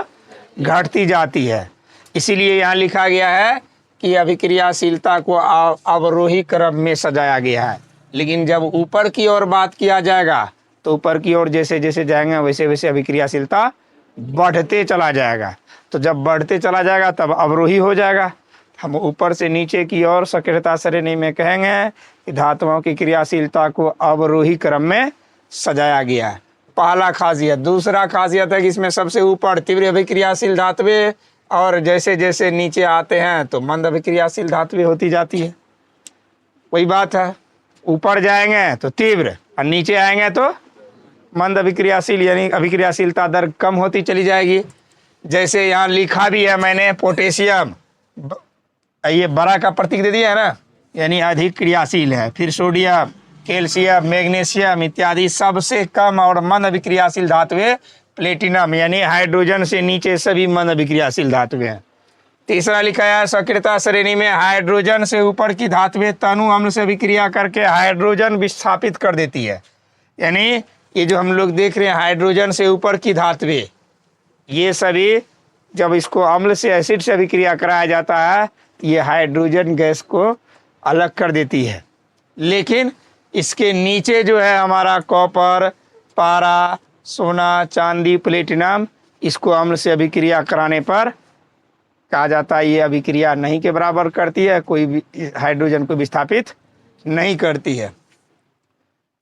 Speaker 1: घटती जाती है। इसीलिए यहाँ लिखा गया है कि अभिक्रियाशीलता को अवरोही क्रम में सजाया गया है। लेकिन जब ऊपर की ओर बात किया जाएगा तो ऊपर की ओर जैसे जैसे जाएंगे वैसे वैसे अभिक्रियाशीलता बढ़ते चला जाएगा। तो जब बढ़ते चला जाएगा तब अवरोही हो जाएगा। हम ऊपर से नीचे की ओर सक्रियता श्रेणी में कहेंगे कि धातुओं की क्रियाशीलता को अवरोही क्रम में सजाया गया है। पहला खासियत। दूसरा खासियत है कि इसमें सबसे ऊपर तीव्र अभिक्रियाशील धातुएं और जैसे जैसे नीचे आते हैं तो मंद अभिक्रियाशील धातुएं होती जाती है। वही बात है, ऊपर जाएंगे तो तीव्र और नीचे आएंगे तो मंद अभिक्रियाशील, यानी अभिक्रियाशीलता दर कम होती चली जाएगी। जैसे यहाँ लिखा भी है मैंने, पोटेशियम ये बड़ा का प्रतीक दे दिया है ना, यानी अधिक क्रियाशील है। फिर सोडियम, कैल्शियम, मैग्नीशियम इत्यादि सबसे कम और मंद अभिक्रियाशील धातुएं प्लेटिनम, यानी हाइड्रोजन से नीचे सभी मंद अभिक्रियाशील धातुएं हैं। तीसरा लिखा है सक्रियता श्रेणी में हाइड्रोजन से ऊपर की धातुएं तनु अम्ल से अभिक्रिया करके हाइड्रोजन विस्थापित कर देती है। यानी ये जो हम लोग देख रहे हैं हाइड्रोजन से ऊपर की धातुएं, ये सभी जब इसको अम्ल से एसिड से अभिक्रिया कराया जाता है ये हाइड्रोजन गैस को अलग कर देती है। लेकिन इसके नीचे जो है हमारा कॉपर, पारा, सोना, चांदी, प्लेटिनम, इसको अम्ल से अभिक्रिया कराने पर कहा जाता है ये अभिक्रिया नहीं के बराबर करती है, कोई भी हाइड्रोजन को विस्थापित नहीं करती है।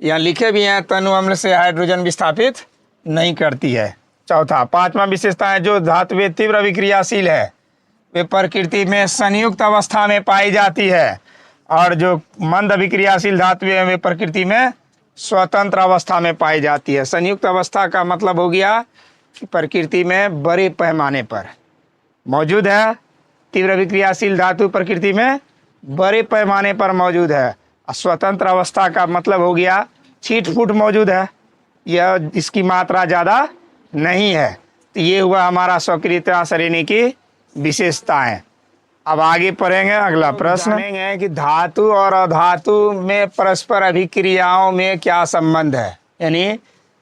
Speaker 1: यहाँ लिखे भी हैं तनु अम्ल से हाइड्रोजन विस्थापित नहीं करती है। चौथा। पांचवा विशेषता है जो धातु वे तीव्र अभिक्रियाशील है, वे प्रकृति में संयुक्त अवस्था में पाई जाती है, और जो मंद अभिक्रियाशील धातुएं हैं वे प्रकृति में स्वतंत्र अवस्था में पाई जाती है। संयुक्त अवस्था का मतलब हो गया कि प्रकृति में बड़े पैमाने पर मौजूद है। तीव्र अभिक्रियाशील धातु प्रकृति में बड़े पैमाने पर मौजूद है। स्वतंत्र अवस्था का मतलब हो गया छीट फूट मौजूद है, यह इसकी मात्रा ज़्यादा नहीं है। तो ये हुआ हमारा स्वक्रियता श्रेणी की विशेषताएं। अब आगे पढ़ेंगे अगला प्रश्न। जानेंगे कि धातु और अधातु में परस्पर अभिक्रियाओं में क्या संबंध है, यानी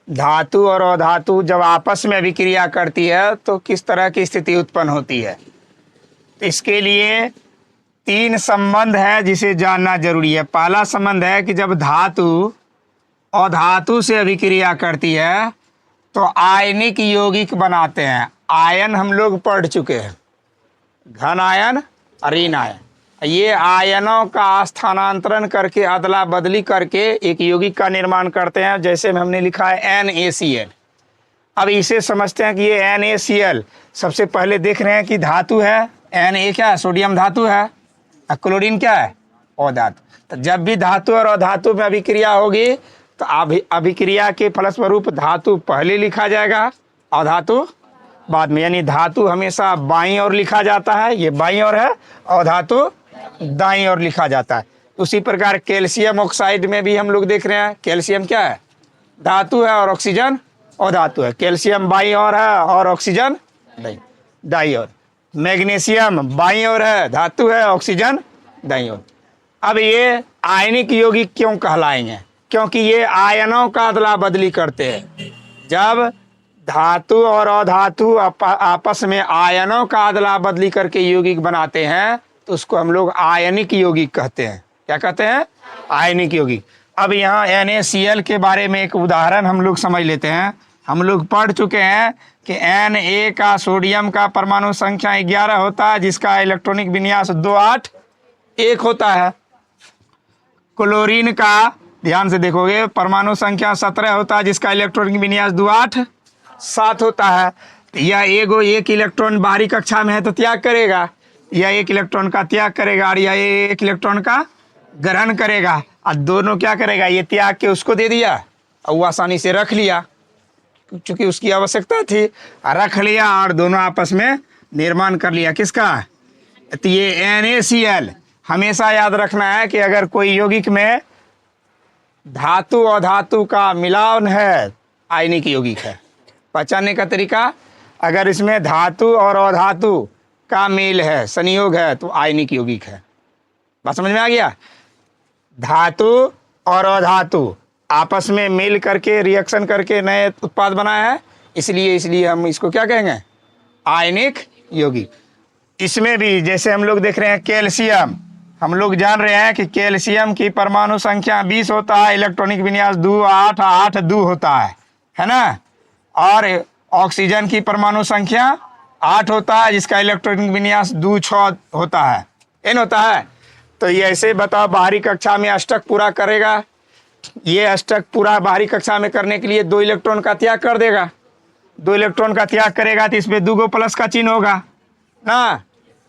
Speaker 1: धातु और अधातु जब आपस में अभिक्रिया करती है तो किस तरह की स्थिति उत्पन्न होती है। इसके लिए 3 संबंध है जिसे जानना जरूरी है। पहला संबंध है कि जब धातु अधातु से अभिक्रिया करती है तो आयनिक यौगिक बनाते हैं। आयन हम लोग पढ़ चुके हैं, घन आयन, ऋण आयन। ये आयनों का स्थानांतरण करके अदला बदली करके एक यौगिक का निर्माण करते हैं, जैसे में हमने लिखा है NaCl। अब इसे समझते हैं कि ये NaCl सबसे पहले देख रहे हैं कि धातु है। Na क्या है, सोडियम धातु है, और क्लोरीन क्या है, अधातु। तो जब भी धातु और अधातु में अभिक्रिया होगी तो अभिक्रिया के फलस्वरूप धातु पहले लिखा जाएगा, अधातु बाद में, यानी धातु हमेशा बाईं ओर लिखा जाता है, ये बाईं ओर है, और धातु दाईं ओर लिखा जाता है। उसी प्रकार कैल्शियम ऑक्साइड में भी हम लोग देख रहे हैं, कैल्शियम क्या है, धातु है, और ऑक्सीजन अधातु है। कैल्शियम बाईं ओर है और ऑक्सीजन दाईं ओर। मैग्नीशियम बाईं ओर है, धातु है, ऑक्सीजन दाईं ओर। अब ये आयनिक यौगिक क्यों कहलाएंगे, क्योंकि ये आयनों का अदला बदली करते हैं। जब धातु और अधातु आपस में आयनों का अदला बदली करके यौगिक बनाते हैं तो उसको हम लोग आयनिक यौगिक कहते हैं। क्या कहते हैं, आयनिक यौगिक। अब यहाँ NaCl के बारे में एक उदाहरण हम लोग समझ लेते हैं। हम लोग पढ़ चुके हैं कि Na का सोडियम का परमाणु संख्या 11 होता है, जिसका इलेक्ट्रॉनिक विन्यास 281 होता है। क्लोरीन का ध्यान से देखोगे परमाणु संख्या 17 होता है, जिसका इलेक्ट्रॉनिक विन्यास 287 होता है। यह एक इलेक्ट्रॉन बाहरी कक्षा में है तो त्याग करेगा, यह 1 इलेक्ट्रॉन का त्याग करेगा, और यह 1 इलेक्ट्रॉन का ग्रहण करेगा। और दोनों क्या करेगा, ये त्याग के उसको दे दिया और वो आसानी से रख लिया, क्योंकि उसकी आवश्यकता थी, रख लिया और दोनों आपस में निर्माण कर लिया। किसका, तो ये NaCl। हमेशा याद रखना है कि अगर कोई यौगिक में धातु और धातु का मिलान है, आयनिक यौगिक है। पहचानने का तरीका, अगर इसमें धातु और अधातु का मेल है, संयोग है, तो आयनिक यौगिक है। बात समझ में आ गया। धातु और अधातु आपस में मिल करके रिएक्शन करके नए उत्पाद बनाया है, इसलिए हम इसको क्या कहेंगे, आयनिक यौगिक। इसमें भी जैसे हम लोग देख रहे हैं कैल्शियम, हम लोग जान रहे हैं कि कैल्शियम की परमाणु संख्या 20 होता है, इलेक्ट्रॉनिक विन्यास 282 होता है ना। और ऑक्सीजन की परमाणु संख्या 8 होता है, जिसका इलेक्ट्रॉनिक विन्यास 26 होता है, n होता है। तो ये ऐसे बताओ, बाहरी कक्षा में अष्टक पूरा करेगा, ये अष्टक पूरा बाहरी कक्षा में करने के लिए 2 इलेक्ट्रॉन का त्याग कर देगा। 2 इलेक्ट्रॉन का त्याग करेगा तो इसमें 2 प्लस का चिन्ह होगा ना।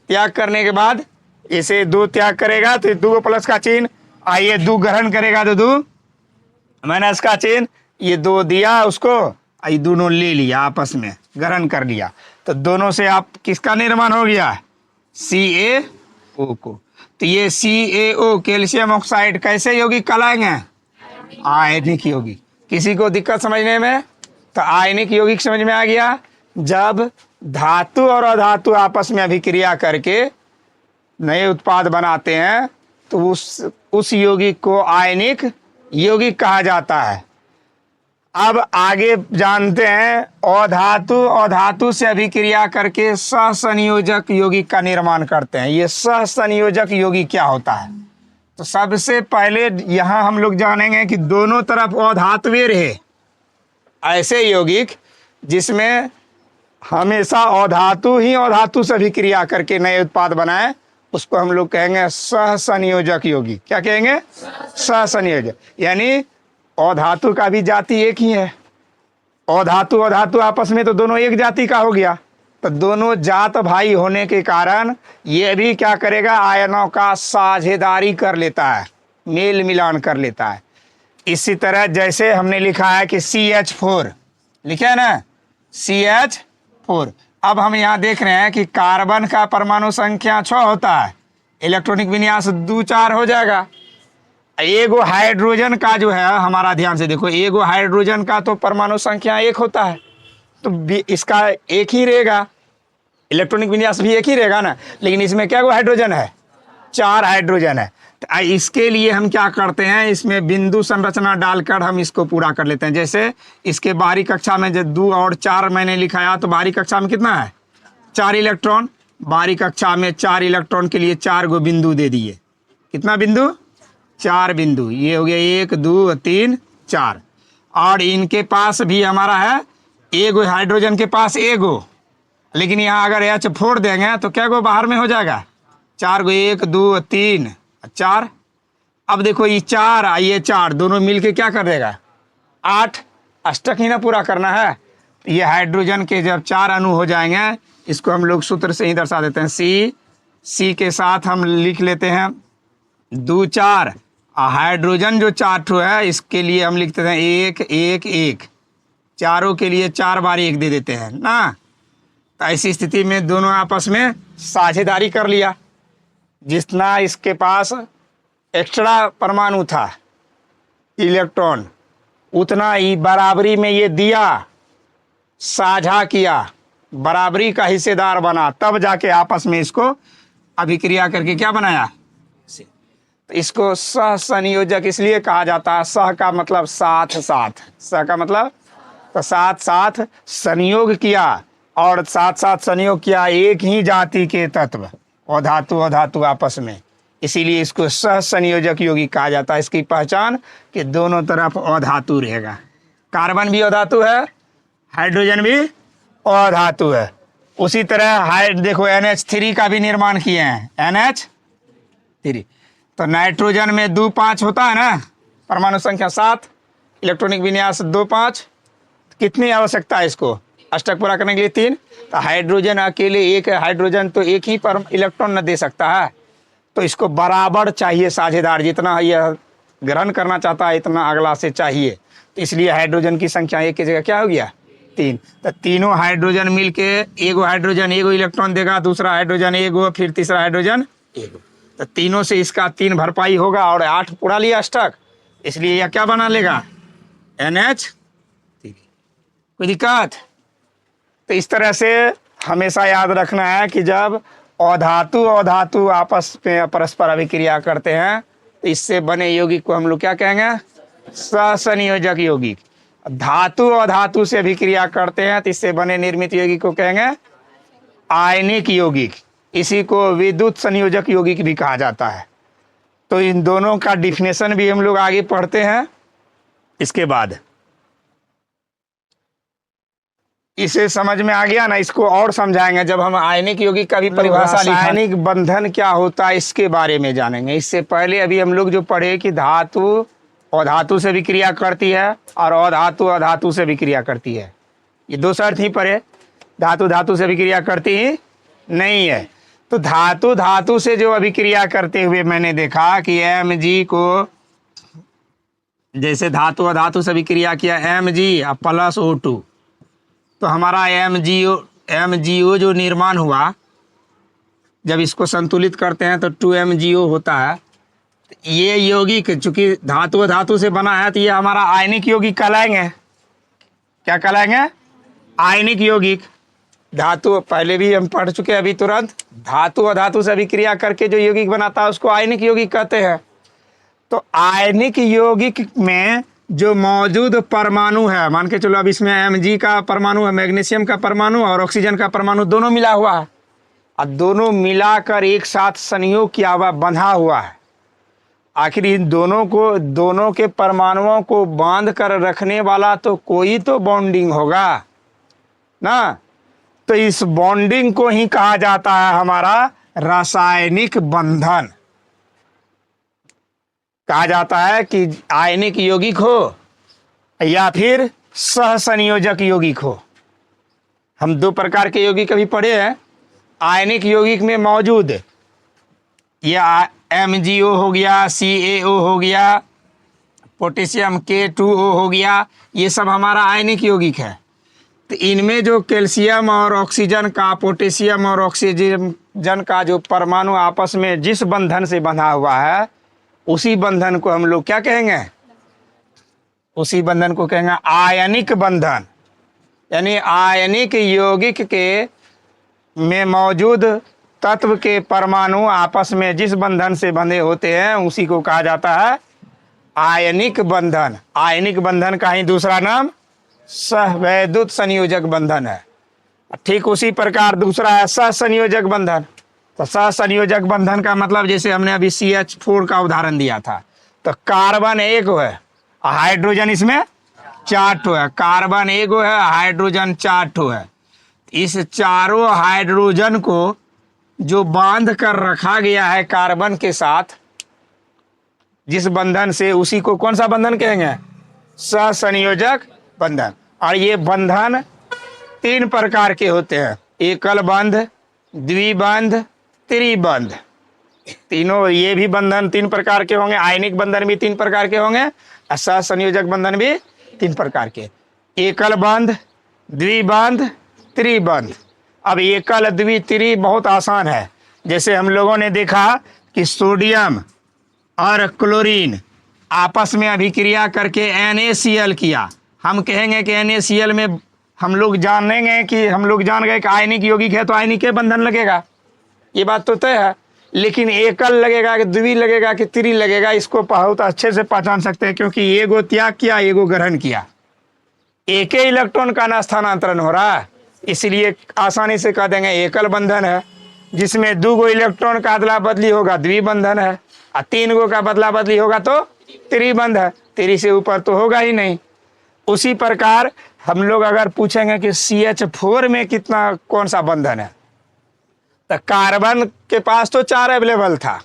Speaker 1: त्याग करने के बाद इसे 2 त्याग करेगा तो 2 प्लस का चिन्ह, आइए 2 ग्रहण करेगा तो 2 माइनस का चिन्ह, ये 2 दिया उसको, ये दोनों ले लिया, आपस में ग्रहण कर लिया, तो दोनों से आप किसका निर्माण हो गया, CaO को। तो ये CaO कैल्शियम ऑक्साइड कैसे यौगिक कहलाएंगे, आयनिक यौगिक। किसी को दिक्कत समझने में, तो आयनिक यौगिक समझ में आ गया। जब धातु और अधातु आपस में अभिक्रिया करके नए उत्पाद बनाते हैं तो उस यौगिक को आयनिक यौगिक कहा जाता है। अब आगे जानते हैं, अधातु से अभिक्रिया करके सहसंयोजक यौगिक का निर्माण करते हैं। ये सहसंयोजक यौगिक क्या होता है, तो सबसे पहले यहाँ हम लोग जानेंगे कि दोनों तरफ अधातुएं रहे, ऐसे यौगिक जिसमें हमेशा अधातु ही अधातु से अभिक्रिया करके नए उत्पाद बनाए, उसको हम लोग कहेंगे सहसंयोजक यौगिक। क्या कहेंगे, सहसंयोजक। यानी अधातु का भी जाति एक ही है, अधातु अधातु आपस में तो दोनों एक जाति का हो गया, तो दोनों जात भाई होने के कारण ये भी क्या करेगा, आयनों का साझेदारी कर लेता है, मेल मिलान कर लेता है। इसी तरह जैसे हमने लिखा है कि CH4 लिखे है ना, CH4। अब हम यहाँ देख रहे हैं कि कार्बन का परमाणु संख्या 6 होता है, इलेक्ट्रॉनिक विन्यास 2-4 हो जाएगा। एगो हाइड्रोजन का जो है, हमारा ध्यान से देखो, एगो हाइड्रोजन का तो परमाणु संख्या 1 होता है, तो इसका एक ही रहेगा, इलेक्ट्रॉनिक विन्यास भी एक ही रहेगा ना। लेकिन इसमें क्या गो हाइड्रोजन है, 4 हाइड्रोजन है। तो इसके लिए हम क्या करते हैं, इसमें बिंदु संरचना डालकर हम इसको पूरा कर लेते हैं। जैसे इसके बाहरी कक्षा में जो 2 और 4 मैंने लिखाया, तो बाहरी कक्षा में कितना है, 4 इलेक्ट्रॉन। बाहरी कक्षा में 4 इलेक्ट्रॉन के लिए 4 गो बिंदु दे दिए। कितना बिंदु, 4 बिंदु। ये हो गया 1 2 3 4। और इनके पास भी हमारा है एगो, हाइड्रोजन के पास एगो, लेकिन यहाँ अगर H4 देंगे तो क्या गो बाहर में हो जाएगा, 4 गो, 1 2 3 4। अब देखो ये 4 ये 4 दोनों मिलके क्या कर देगा, 8। अष्टक ही ना पूरा करना है। ये हाइड्रोजन के जब 4 अणु हो जाएंगे, इसको हम लोग सूत्र से ही दर्शा देते हैं। C के साथ हम लिख लेते हैं 2 4। हाइड्रोजन जो 4 ठो है, इसके लिए हम लिखते हैं 1 1 1। चारों के लिए 4 बार 1 दे देते हैं ना। तो ऐसी स्थिति में दोनों आपस में साझेदारी कर लिया। जितना इसके पास एक्स्ट्रा परमाणु था, इलेक्ट्रॉन, उतना ही बराबरी में ये दिया, साझा किया, बराबरी का हिस्सेदार बना, तब जाके आपस में इसको अभिक्रिया करके क्या बनाया। तो इसको सह संयोजक इसलिए कहा जाता है। सह का मतलब साथ साथ, सह का मतलब तो साथ साथ संयोग किया, और साथ साथ संयोग किया एक ही जाति के तत्व अधातु अधातु आपस में, इसीलिए इसको सह संयोजक यौगिक कहा जाता है। इसकी पहचान कि दोनों तरफ अधातु रहेगा। कार्बन भी अधातु है, हाइड्रोजन भी अधातु है। उसी तरह देखो NH3 का भी निर्माण किए हैं, NH3। तो नाइट्रोजन में 2 5 होता है ना, परमाणु संख्या 7, इलेक्ट्रॉनिक विन्यास 2 5। कितनी आवश्यकता है इसको, अष्टक पूरा करने के लिए 3। तो हाइड्रोजन अकेले एक हाइड्रोजन तो एक ही पर इलेक्ट्रॉन न दे सकता है, तो इसको बराबर चाहिए साझेदार, जितना यह ग्रहण करना चाहता है इतना अगला से चाहिए। तो इसलिए हाइड्रोजन की संख्या एक की जगह क्या हो गया, 3। तो तीनों हाइड्रोजन मिलके एगो हाइड्रोजन एगो इलेक्ट्रॉन देगा, दूसरा हाइड्रोजन एगो, फिर तीसरा हाइड्रोजन एगो। तो तीनों से इसका 3 भरपाई होगा और 8 पूरा लिया अष्टक, इसलिए यह क्या बना लेगा, NH3। कोई दिक्कत। तो इस तरह से हमेशा याद रखना है कि जब अधातु अधातु आपस में परस्पर अभिक्रिया करते हैं, तो इससे बने यौगिक को हम लोग क्या कहेंगे, सहसंयोजक यौगिक। धातु अधातु से अभिक्रिया करते हैं तो इससे बने निर्मित यौगिक को कहेंगे आयनिक यौगिक। इसी को विद्युत संयोजक यौगिक भी कहा जाता है। तो इन दोनों का डिफिनेशन भी हम लोग आगे पढ़ते हैं। इसके बाद इसे समझ में आ गया ना, इसको और समझाएंगे जब हम आयनिक यौगिक का भी परिभाषा, रासायनिक बंधन क्या होता है इसके बारे में जानेंगे। इससे पहले अभी हम लोग जो पढ़े कि धातु अधातु से भी क्रिया करती है और अधातु अधातु से भी क्रिया करती है, ये 2 शर्त ही पढ़े। धातु धातु से भी क्रिया करती ही नहीं है। तो धातु धातु से जो अभिक्रिया करते हुए मैंने देखा कि Mg को, जैसे धातु अधातु से अभिक्रिया किया Mg प्लस O2, तो हमारा MgO जो निर्माण हुआ, जब इसको संतुलित करते हैं तो 2MgO होता है। ये यौगिक चूंकि धातु धातु से बना है, तो ये हमारा आयनिक यौगिक कहलाएंगे। क्या कहलाएंगे, आयनिक यौगिक। धातु पहले भी हम पढ़ चुके हैं अभी तुरंत, धातु अधातु से अभिक्रिया करके जो यौगिक बनाता है उसको आयनिक यौगिक कहते हैं। तो आयनिक यौगिक में जो मौजूद परमाणु है, मान के चलो अब इसमें Mg का परमाणु है, मैग्नीशियम का परमाणु और ऑक्सीजन का परमाणु दोनों मिला हुआ है, और दोनों मिलाकर एक साथ संयोग किया हुआ, बंधा हुआ है। आखिर इन दोनों के परमाणुओं को बांध कर रखने वाला तो कोई तो बॉन्डिंग होगा ना। तो इस बॉन्डिंग को ही कहा जाता है हमारा रासायनिक बंधन। कहा जाता है कि आयनिक यौगिक हो या फिर सहसंयोजक यौगिक हो। हम दो प्रकार के यौगिक अभी पढ़े हैं। आयनिक यौगिक में मौजूद ये MgO हो गया, CaO हो गया, पोटेशियम K2O हो गया, ये सब हमारा आयनिक यौगिक है। तो इनमें जो कैल्शियम और ऑक्सीजन का, पोटेशियम और ऑक्सीजन का जो परमाणु आपस में जिस बंधन से बंधा हुआ है, उसी बंधन को हम लोग क्या कहेंगे? उसी बंधन को कहेंगे आयनिक बंधन। यानी आयनिक यौगिक के में मौजूद तत्व के परमाणु आपस में जिस बंधन से बंधे होते हैं, उसी को कहा जाता है आयनिक बंधन। आयनिक बंधन का ही दूसरा नाम सहवैद्युत संयोजक बंधन है। ठीक उसी प्रकार दूसरा है सहसंयोजक बंधन। तो सहसंयोजक बंधन का मतलब जैसे हमने अभी CH4 का उदाहरण दिया था, तो कार्बन एक है, हाइड्रोजन इसमें 4 ठो है। कार्बन एक है, हाइड्रोजन 4 ठो है। इस चारों हाइड्रोजन को जो बांध कर रखा गया है कार्बन के साथ जिस बंधन से, उसी को कौन सा बंधन कहेंगे? सहसंयोजक बंधन। और ये बंधन 3 प्रकार के होते हैं, एकल बंध, द्विबंध, त्रिबंध। तीनों ये भी बंधन 3 प्रकार के होंगे। आयनिक बंधन भी 3 प्रकार के होंगे और सहसंयोजक बंधन भी 3 प्रकार के। एकल बंध, द्विबंध, त्रिबंध। अब एकल, द्वि, त्रि बहुत आसान है। जैसे हम लोगों ने देखा कि सोडियम और क्लोरीन आपस में अभिक्रिया करके NaCl किया। हम कहेंगे कि NaCl में हम लोग जानेंगे कि हम लोग जान गए कि आयनिक यौगिक है तो आयनिक के बंधन लगेगा, ये बात तो तय है। लेकिन एकल लगेगा कि द्वि लगेगा कि त्रि लगेगा, इसको बहुत अच्छे से पहचान सकते हैं, क्योंकि एगो त्याग किया, एगो ग्रहण किया, एक ही इलेक्ट्रॉन का ना स्थानांतरण हो रहा है, इसलिए आसानी से कह देंगे एकल बंधन है। जिसमें 2 गो इलेक्ट्रॉन का अदला बदली होगा द्विबंधन है, और 3 गो का बदला बदली होगा तो त्रिबंध है। त्रि से ऊपर तो होगा ही नहीं। उसी प्रकार हम लोग अगर पूछेंगे कि CH4 में कितना, कौन सा बंधन है, तो कार्बन के पास तो 4 अवेलेबल था,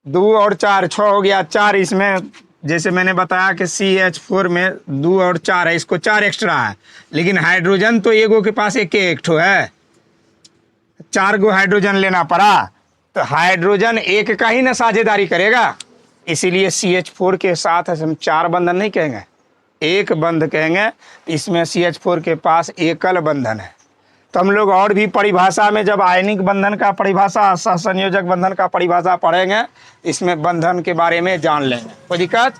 Speaker 1: 2 और 4 6 हो गया, 4 इसमें जैसे मैंने बताया कि CH4 में 2 और 4 है, इसको 4 एक्स्ट्रा है। लेकिन हाइड्रोजन तो एगो के पास एक ठो है, 4 गो हाइड्रोजन लेना पड़ा, तो हाइड्रोजन एक का ही ना साझेदारी करेगा। इसीलिए CH4 के साथ हम 4 बंधन नहीं कहेंगे, एक बंध कहेंगे। इसमें CH4 के पास एकल बंधन है। तो हम लोग और भी परिभाषा में जब आयनिक बंधन का परिभाषा, सहसंयोजक बंधन का परिभाषा पढ़ेंगे, इसमें बंधन के बारे में जान लेंगे। कोई दिक्कत?